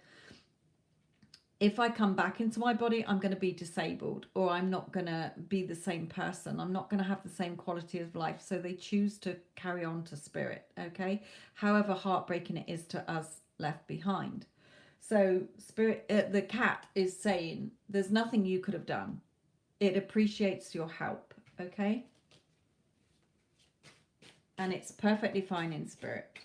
S1: if I come back into my body, I'm going to be disabled, or I'm not going to be the same person. I'm not going to have the same quality of life. So they choose to carry on to spirit, okay? However heartbreaking it is to us left behind. So spirit, the cat is saying, there's nothing you could have done. It appreciates your help, okay? And it's perfectly fine in spirit.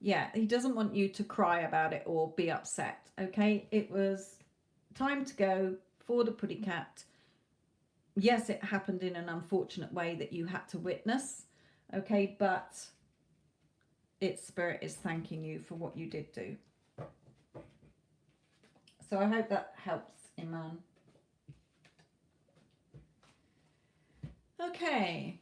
S1: Yeah, he doesn't want you to cry about it or be upset, okay? It was time to go for the putty cat. Yes, it happened in an unfortunate way that you had to witness, okay? But its spirit is thanking you for what you did do. So I hope that helps, Iman. Okay.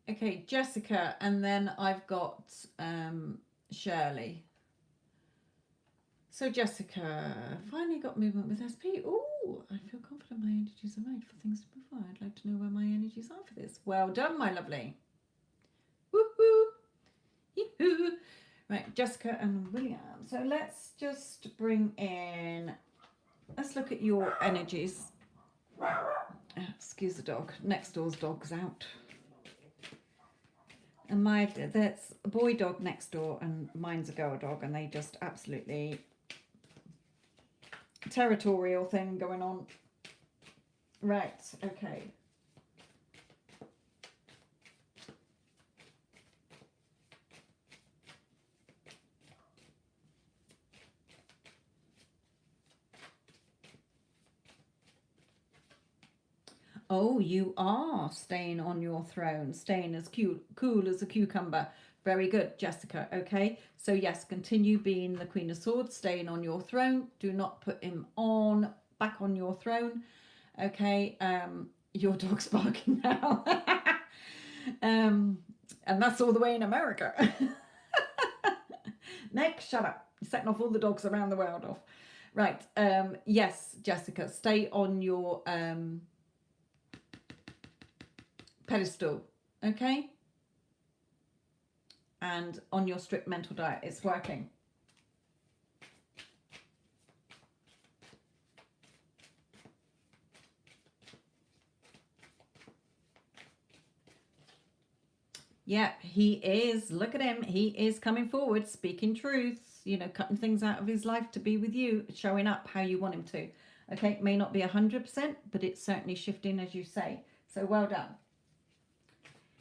S1: Okay, Jessica, and then I've got Shirley. So Jessica, finally got movement with SP. Oh, I feel confident my energies are made for things to move forward. I'd like to know where my energies are for this. Well done, my lovely. Woohoo! Yee-hoo! Right, Jessica and William. So let's just bring in let's look at your energies. Excuse the dog. Next door's dog's out. And that's a boy dog next door, and mine's a girl dog, and they just absolutely territorial thing going on. Right, okay. Oh, you are staying on your throne, staying as cool as a cucumber. Very good, Jessica. Okay, so yes, continue being the Queen of Swords, staying on your throne. Do not put him back on your throne. Okay, your dog's barking now. And that's all the way in America. Next, shut up. You're setting off all the dogs around the world off. Right, yes, Jessica, stay on your pedestal, okay? And on your strict mental diet, it's working. Yeah, he is. Look at him. He is coming forward, speaking truth, you know, cutting things out of his life to be with you, showing up how you want him to. Okay, it may not be 100%, but it's certainly shifting, as you say. So well done.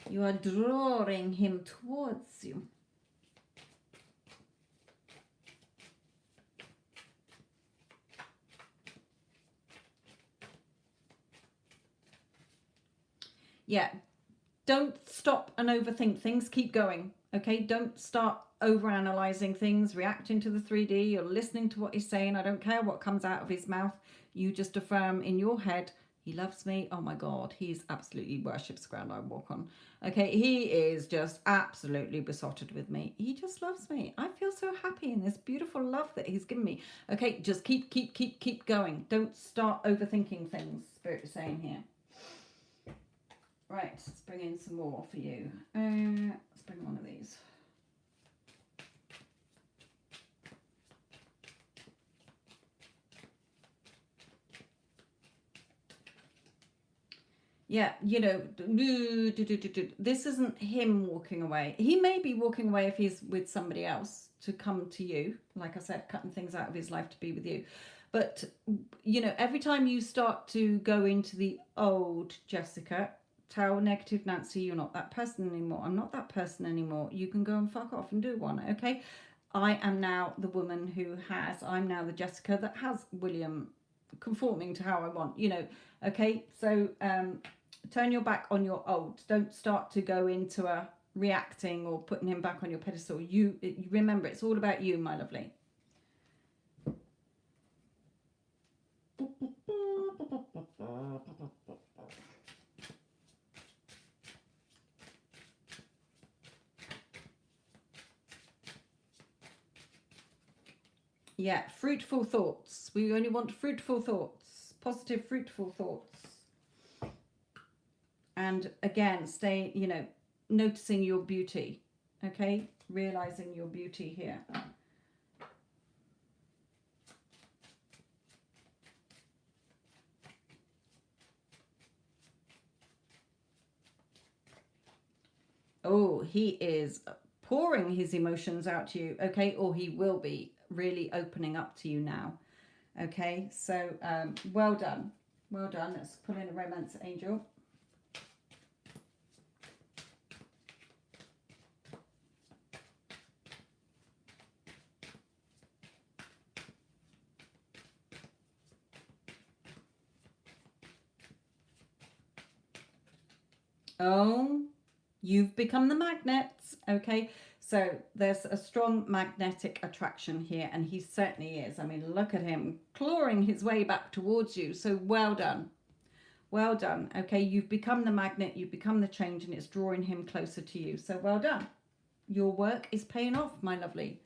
S1: You are drawing him towards you. Yeah, don't stop and overthink things. Keep going. Okay, don't start overanalyzing things, reacting to the 3D. You're listening to what he's saying. I don't care what comes out of his mouth. You just affirm in your head, he loves me. Oh my God, he's absolutely worships the ground I walk on. Okay, he is just absolutely besotted with me. He just loves me. I feel so happy in this beautiful love that he's given me. Okay, just keep going. Don't start overthinking things, Spirit is saying here. Right, let's bring in some more for you. Let's bring one of these. Yeah, you know, this isn't him walking away. He may be walking away if he's with somebody else to come to you. Like I said, cutting things out of his life to be with you. But, you know, every time you start to go into the old Jessica, tell negative Nancy, you're not that person anymore. I'm not that person anymore. You can go and fuck off and do one, okay? I am now the woman who I'm now the Jessica that has William conforming to how I want, you know, okay? So, turn your back on your old. Don't start to go into a reacting or putting him back on your pedestal. You remember, it's all about you, my lovely. Yeah, fruitful thoughts. We only want fruitful thoughts, positive, fruitful thoughts. And again, stay, you know, noticing your beauty, okay? Realizing your beauty here. Oh, he is pouring his emotions out to you, okay? Or he will be really opening up to you now, okay? So, well done. Well done. Let's pull in a romance angel. Oh, you've become the magnets, okay? So there's a strong magnetic attraction here, and he certainly is. I mean, look at him clawing his way back towards you. So well done. Well done. Okay, you've become the magnet, you've become the change, and it's drawing him closer to you. So well done. Your work is paying off, my lovely.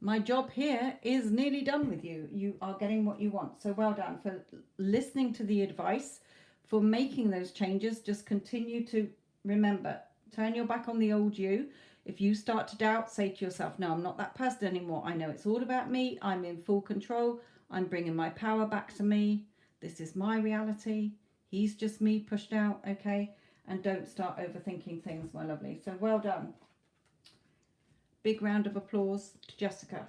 S1: My job here is nearly done with you. You are getting what you want. So well done for listening to the advice, for making those changes. Just continue to remember, turn your back on the old you. If you start to doubt, say to yourself, no, I'm not that person anymore. I know it's all about me. I'm in full control. I'm bringing my power back to me. This is my reality. He's just me pushed out, okay? And don't start overthinking things, my lovely. So well done. Big round of applause to Jessica.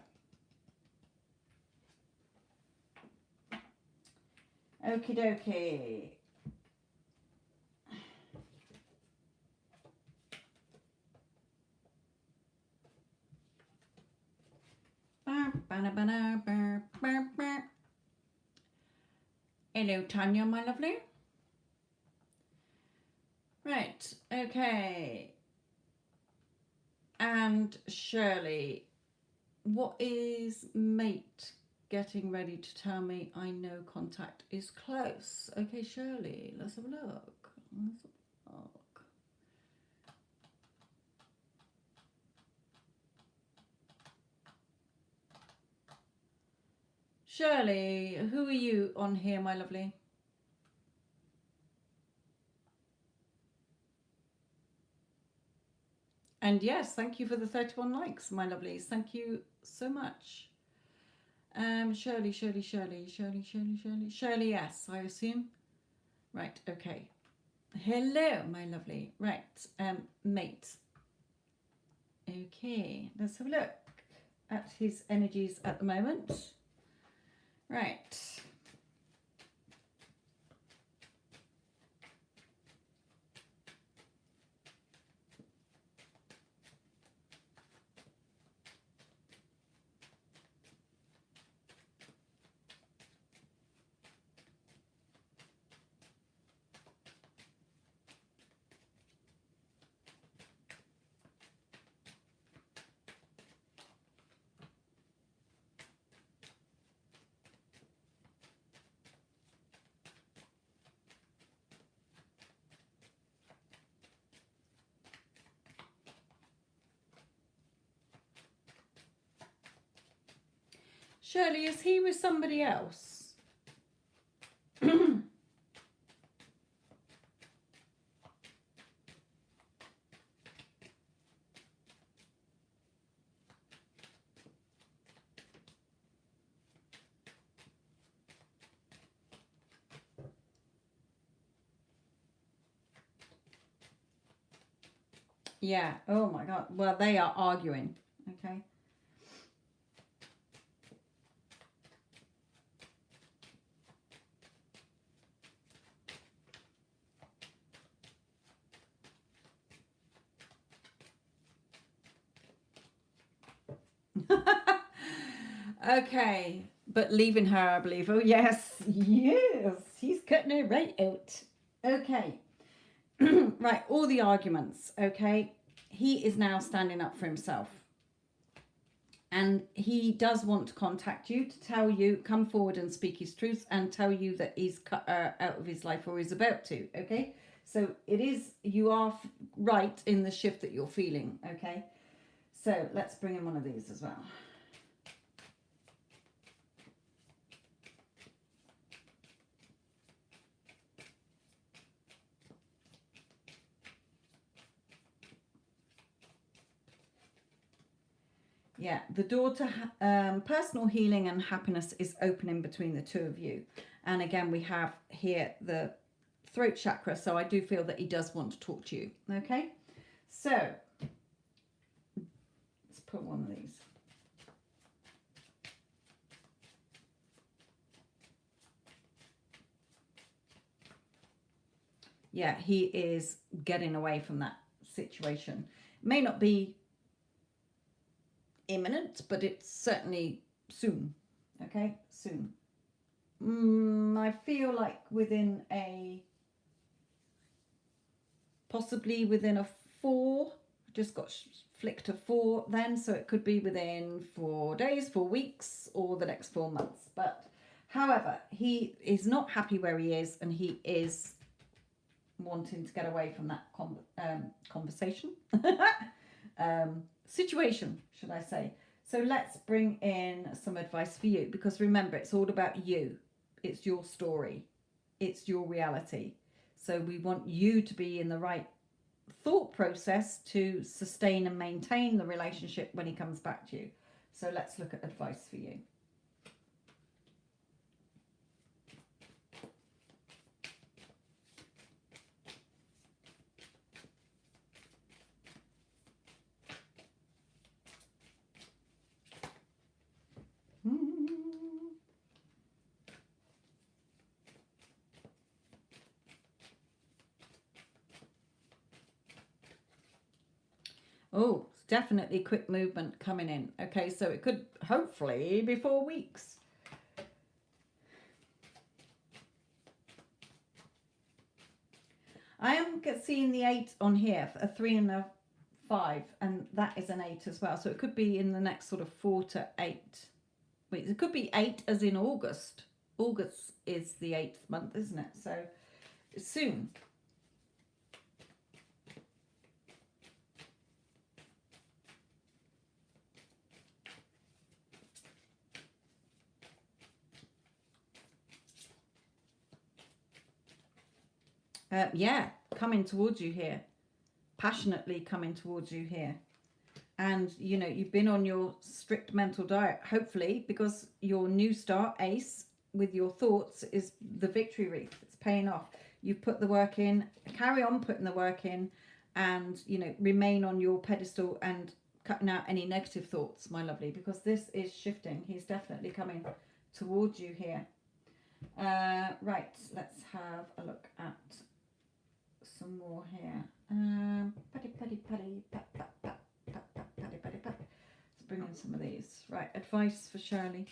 S1: Okie dokie. Hello, Tanya, my lovely. Right, okay. And Shirley, what is mate getting ready to tell me I know contact is close? Okay, Shirley, let's have a look. Shirley, who are you on here, my lovely? And yes, thank you for the 31 likes, my lovelies. Thank you so much. Shirley, yes, I assume. Right, okay. Hello, my lovely. Right, mate. Okay, let's have a look at his energies at the moment. Right. Shirley, is he with somebody else? Yeah. Oh my God. Well, they are arguing. Okay. Okay. But leaving her, I believe. Oh, yes. Yes. He's cutting her right out. Okay. Right. All the arguments. Okay. He is now standing up for himself. And he does want to contact you to tell you, come forward and speak his truth and tell you that he's cut her out of his life or is about to. Okay. So it is, you are right in the shift that you're feeling. Okay. So let's bring in one of these as well. Yeah, the door to personal healing and happiness is opening between the two of you. And again, we have here the throat chakra. So I do feel that he does want to talk to you. Okay, so let's put one of these. Yeah, he is getting away from that situation. May not be imminent, but it's certainly soon. Okay, soon. I feel like within possibly within a 4, just got flicked to 4 then, so it could be within 4 days, 4 weeks, or the next 4 months. But however, he is not happy where he is, and he is wanting to get away from that conversation. Situation, should I say. So let's bring in some advice for you, because remember, it's all about you. It's your story. It's your reality. So we want you to be in the right thought process to sustain and maintain the relationship when he comes back to you. So let's look at advice for you. Oh, it's definitely quick movement coming in. Okay, so it could hopefully be 4 weeks. I am seeing the 8 on here, a 3 and a 5, and that is an 8 as well. So it could be in the next sort of 4 to 8 weeks. It could be 8 as in August. August is the 8th month, isn't it? So soon. Yeah, coming towards you here. Passionately coming towards you here. And, you know, you've been on your strict mental diet, hopefully, because your new star, Ace, with your thoughts is the victory wreath. It's paying off. You've put the work in. Carry on putting the work in and, you know, remain on your pedestal and cutting out any negative thoughts, my lovely, because this is shifting. He's definitely coming towards you here. Right, let's have a look at some more here. Putty, putty, putty, pat, pat, pat, pat, pat, patty, patty, pat. Let's bring in some of these. Right, advice for Shirley.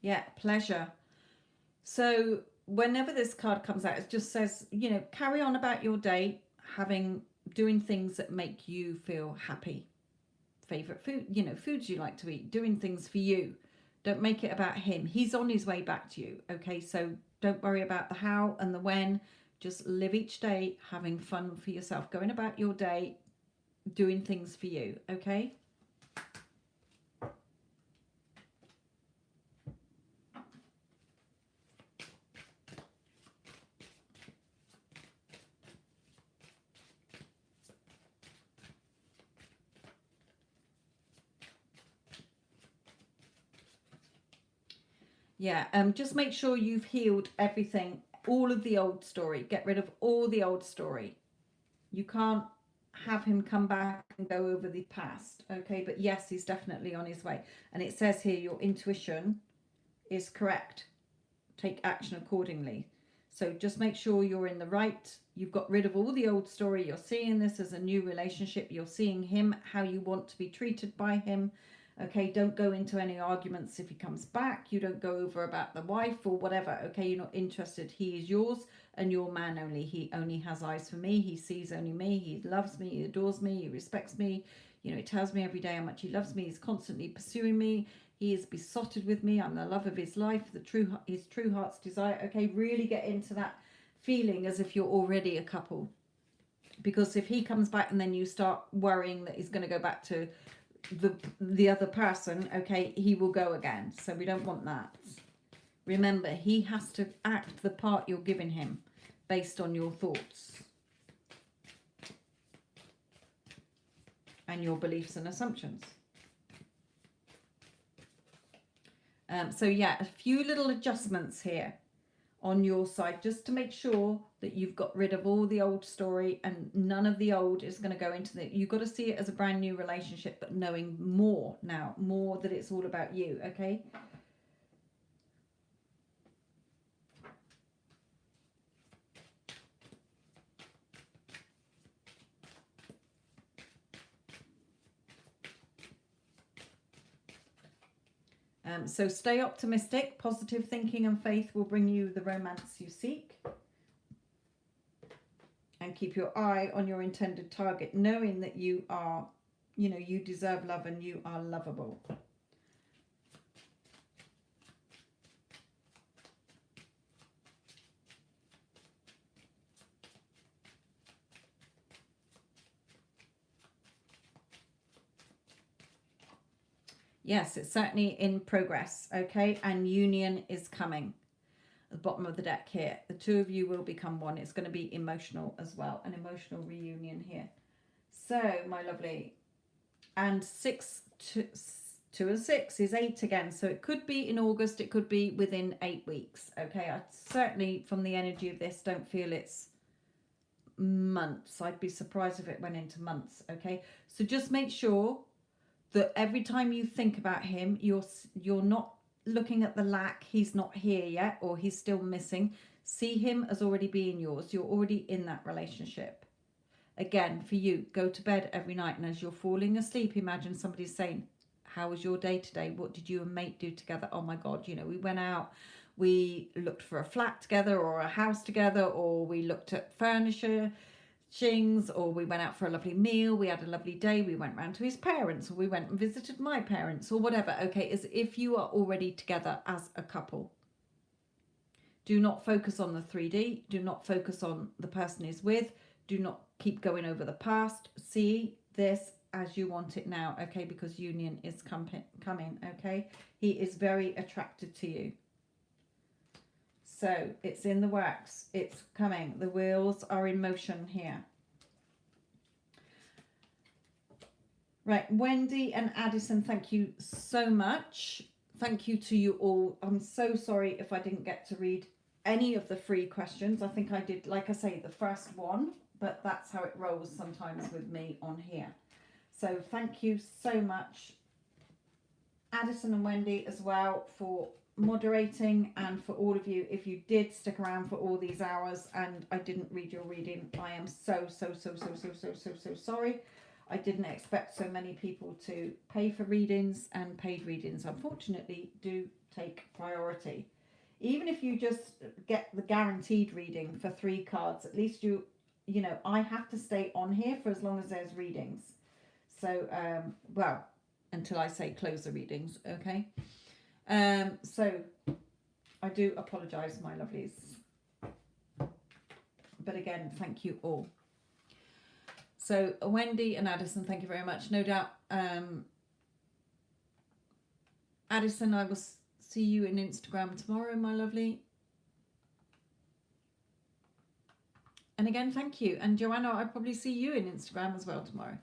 S1: Yeah, pleasure. So whenever this card comes out, it just says, you know, carry on about your day, doing things that make you feel happy. Favorite food, you know, foods you like to eat, doing things for you. Don't make it about him. He's on his way back to you. Okay, so don't worry about the how and the when. Just live each day having fun for yourself, going about your day, doing things for you. Okay. Yeah, just make sure you've healed everything, all of the old story. Get rid of all the old story. You can't have him come back and go over the past, okay? But yes, he's definitely on his way. And it says here your intuition is correct. Take action accordingly. So just make sure you're in the right. You've got rid of all the old story. You're seeing this as a new relationship. You're seeing him how you want to be treated by him. Okay, don't go into any arguments if he comes back. You don't go over about the wife or whatever. Okay, you're not interested. He is yours and your man only. He only has eyes for me. He sees only me. He loves me. He adores me. He respects me. You know, he tells me every day how much he loves me. He's constantly pursuing me. He is besotted with me. I'm the love of his life, his true heart's desire. Okay, really get into that feeling as if you're already a couple. Because if he comes back and then you start worrying that he's going to go back to the other person, okay, he will go again. So we don't want that. Remember, he has to act the part you're giving him based on your thoughts and your beliefs and assumptions. So yeah, a few little adjustments here on your side just to make sure that you've got rid of all the old story and none of the old is going to go into the, you've got to see it as a brand new relationship, but knowing more now, more that it's all about you. Okay. So stay optimistic. Positive thinking and faith will bring you the romance you seek. And keep your eye on your intended target, knowing that you are, you know, you deserve love and you are lovable. Yes, it's certainly in progress, okay? And union is coming. At the bottom of the deck here, the two of you will become one. It's going to be emotional as well, an emotional reunion here. So, my lovely, and 2 and 6 is 8 again. So it could be in August, it could be within 8 weeks, okay? I certainly, from the energy of this, don't feel it's months. I'd be surprised if it went into months, okay? So just make sure that every time you think about him, you're not looking at the lack. He's not here yet, or he's still missing. See him as already being yours. You're already in that relationship. Again, for you, go to bed every night, and as you're falling asleep, imagine somebody saying, how was your day today? What did you and mate do together? Oh my God, you know, we went out, we looked for a flat together or a house together, or we looked at furniture things, or we went out for a lovely meal, we had a lovely day, we went round to his parents, or we went and visited my parents, or whatever. Okay, as if you are already together as a couple. Do not focus on the 3D. Do not focus on the person he's with. Do not keep going over the past. See this as you want it now, okay? Because union is coming, okay? He is very attracted to you. So it's in the works. It's coming. The wheels are in motion here. Right, Wendy and Addison, thank you so much. Thank you to you all. I'm so sorry if I didn't get to read any of the free questions. I think I did, like I say, the first one, but that's how it rolls sometimes with me on here. So thank you so much, Addison and Wendy, as well, for moderating, and for all of you, if you did stick around for all these hours and I didn't read your reading, I am so sorry. I didn't expect so many people to pay for readings, and paid readings unfortunately do take priority. Even if you just get the guaranteed reading for 3 cards, at least you know, I have to stay on here for as long as there's readings. So well, until I say close the readings, okay? So I do apologize, my lovelies, but again, thank you all. So Wendy and Addison, thank you very much. No doubt, Addison, I will see you in Instagram tomorrow, my lovely. And again, thank you. And Joanna, I'll probably see you in Instagram as well tomorrow.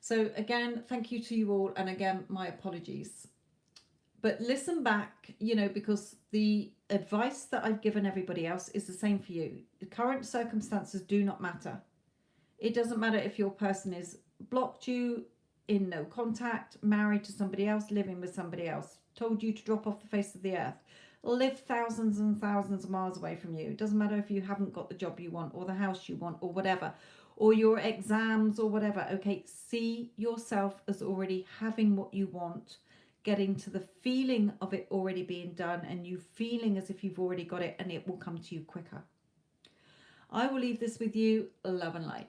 S1: So again, thank you to you all, and again, my apologies. But listen back, you know, because the advice that I've given everybody else is the same for you. The current circumstances do not matter. It doesn't matter if your person is blocked you, in no contact, married to somebody else, living with somebody else, told you to drop off the face of the earth, live thousands and thousands of miles away from you. It doesn't matter if you haven't got the job you want, or the house you want, or whatever, or your exams or whatever. Okay, see yourself as already having what you want, getting to the feeling of it already being done, and you feeling as if you've already got it, and it will come to you quicker. I will leave this with you. Love and light.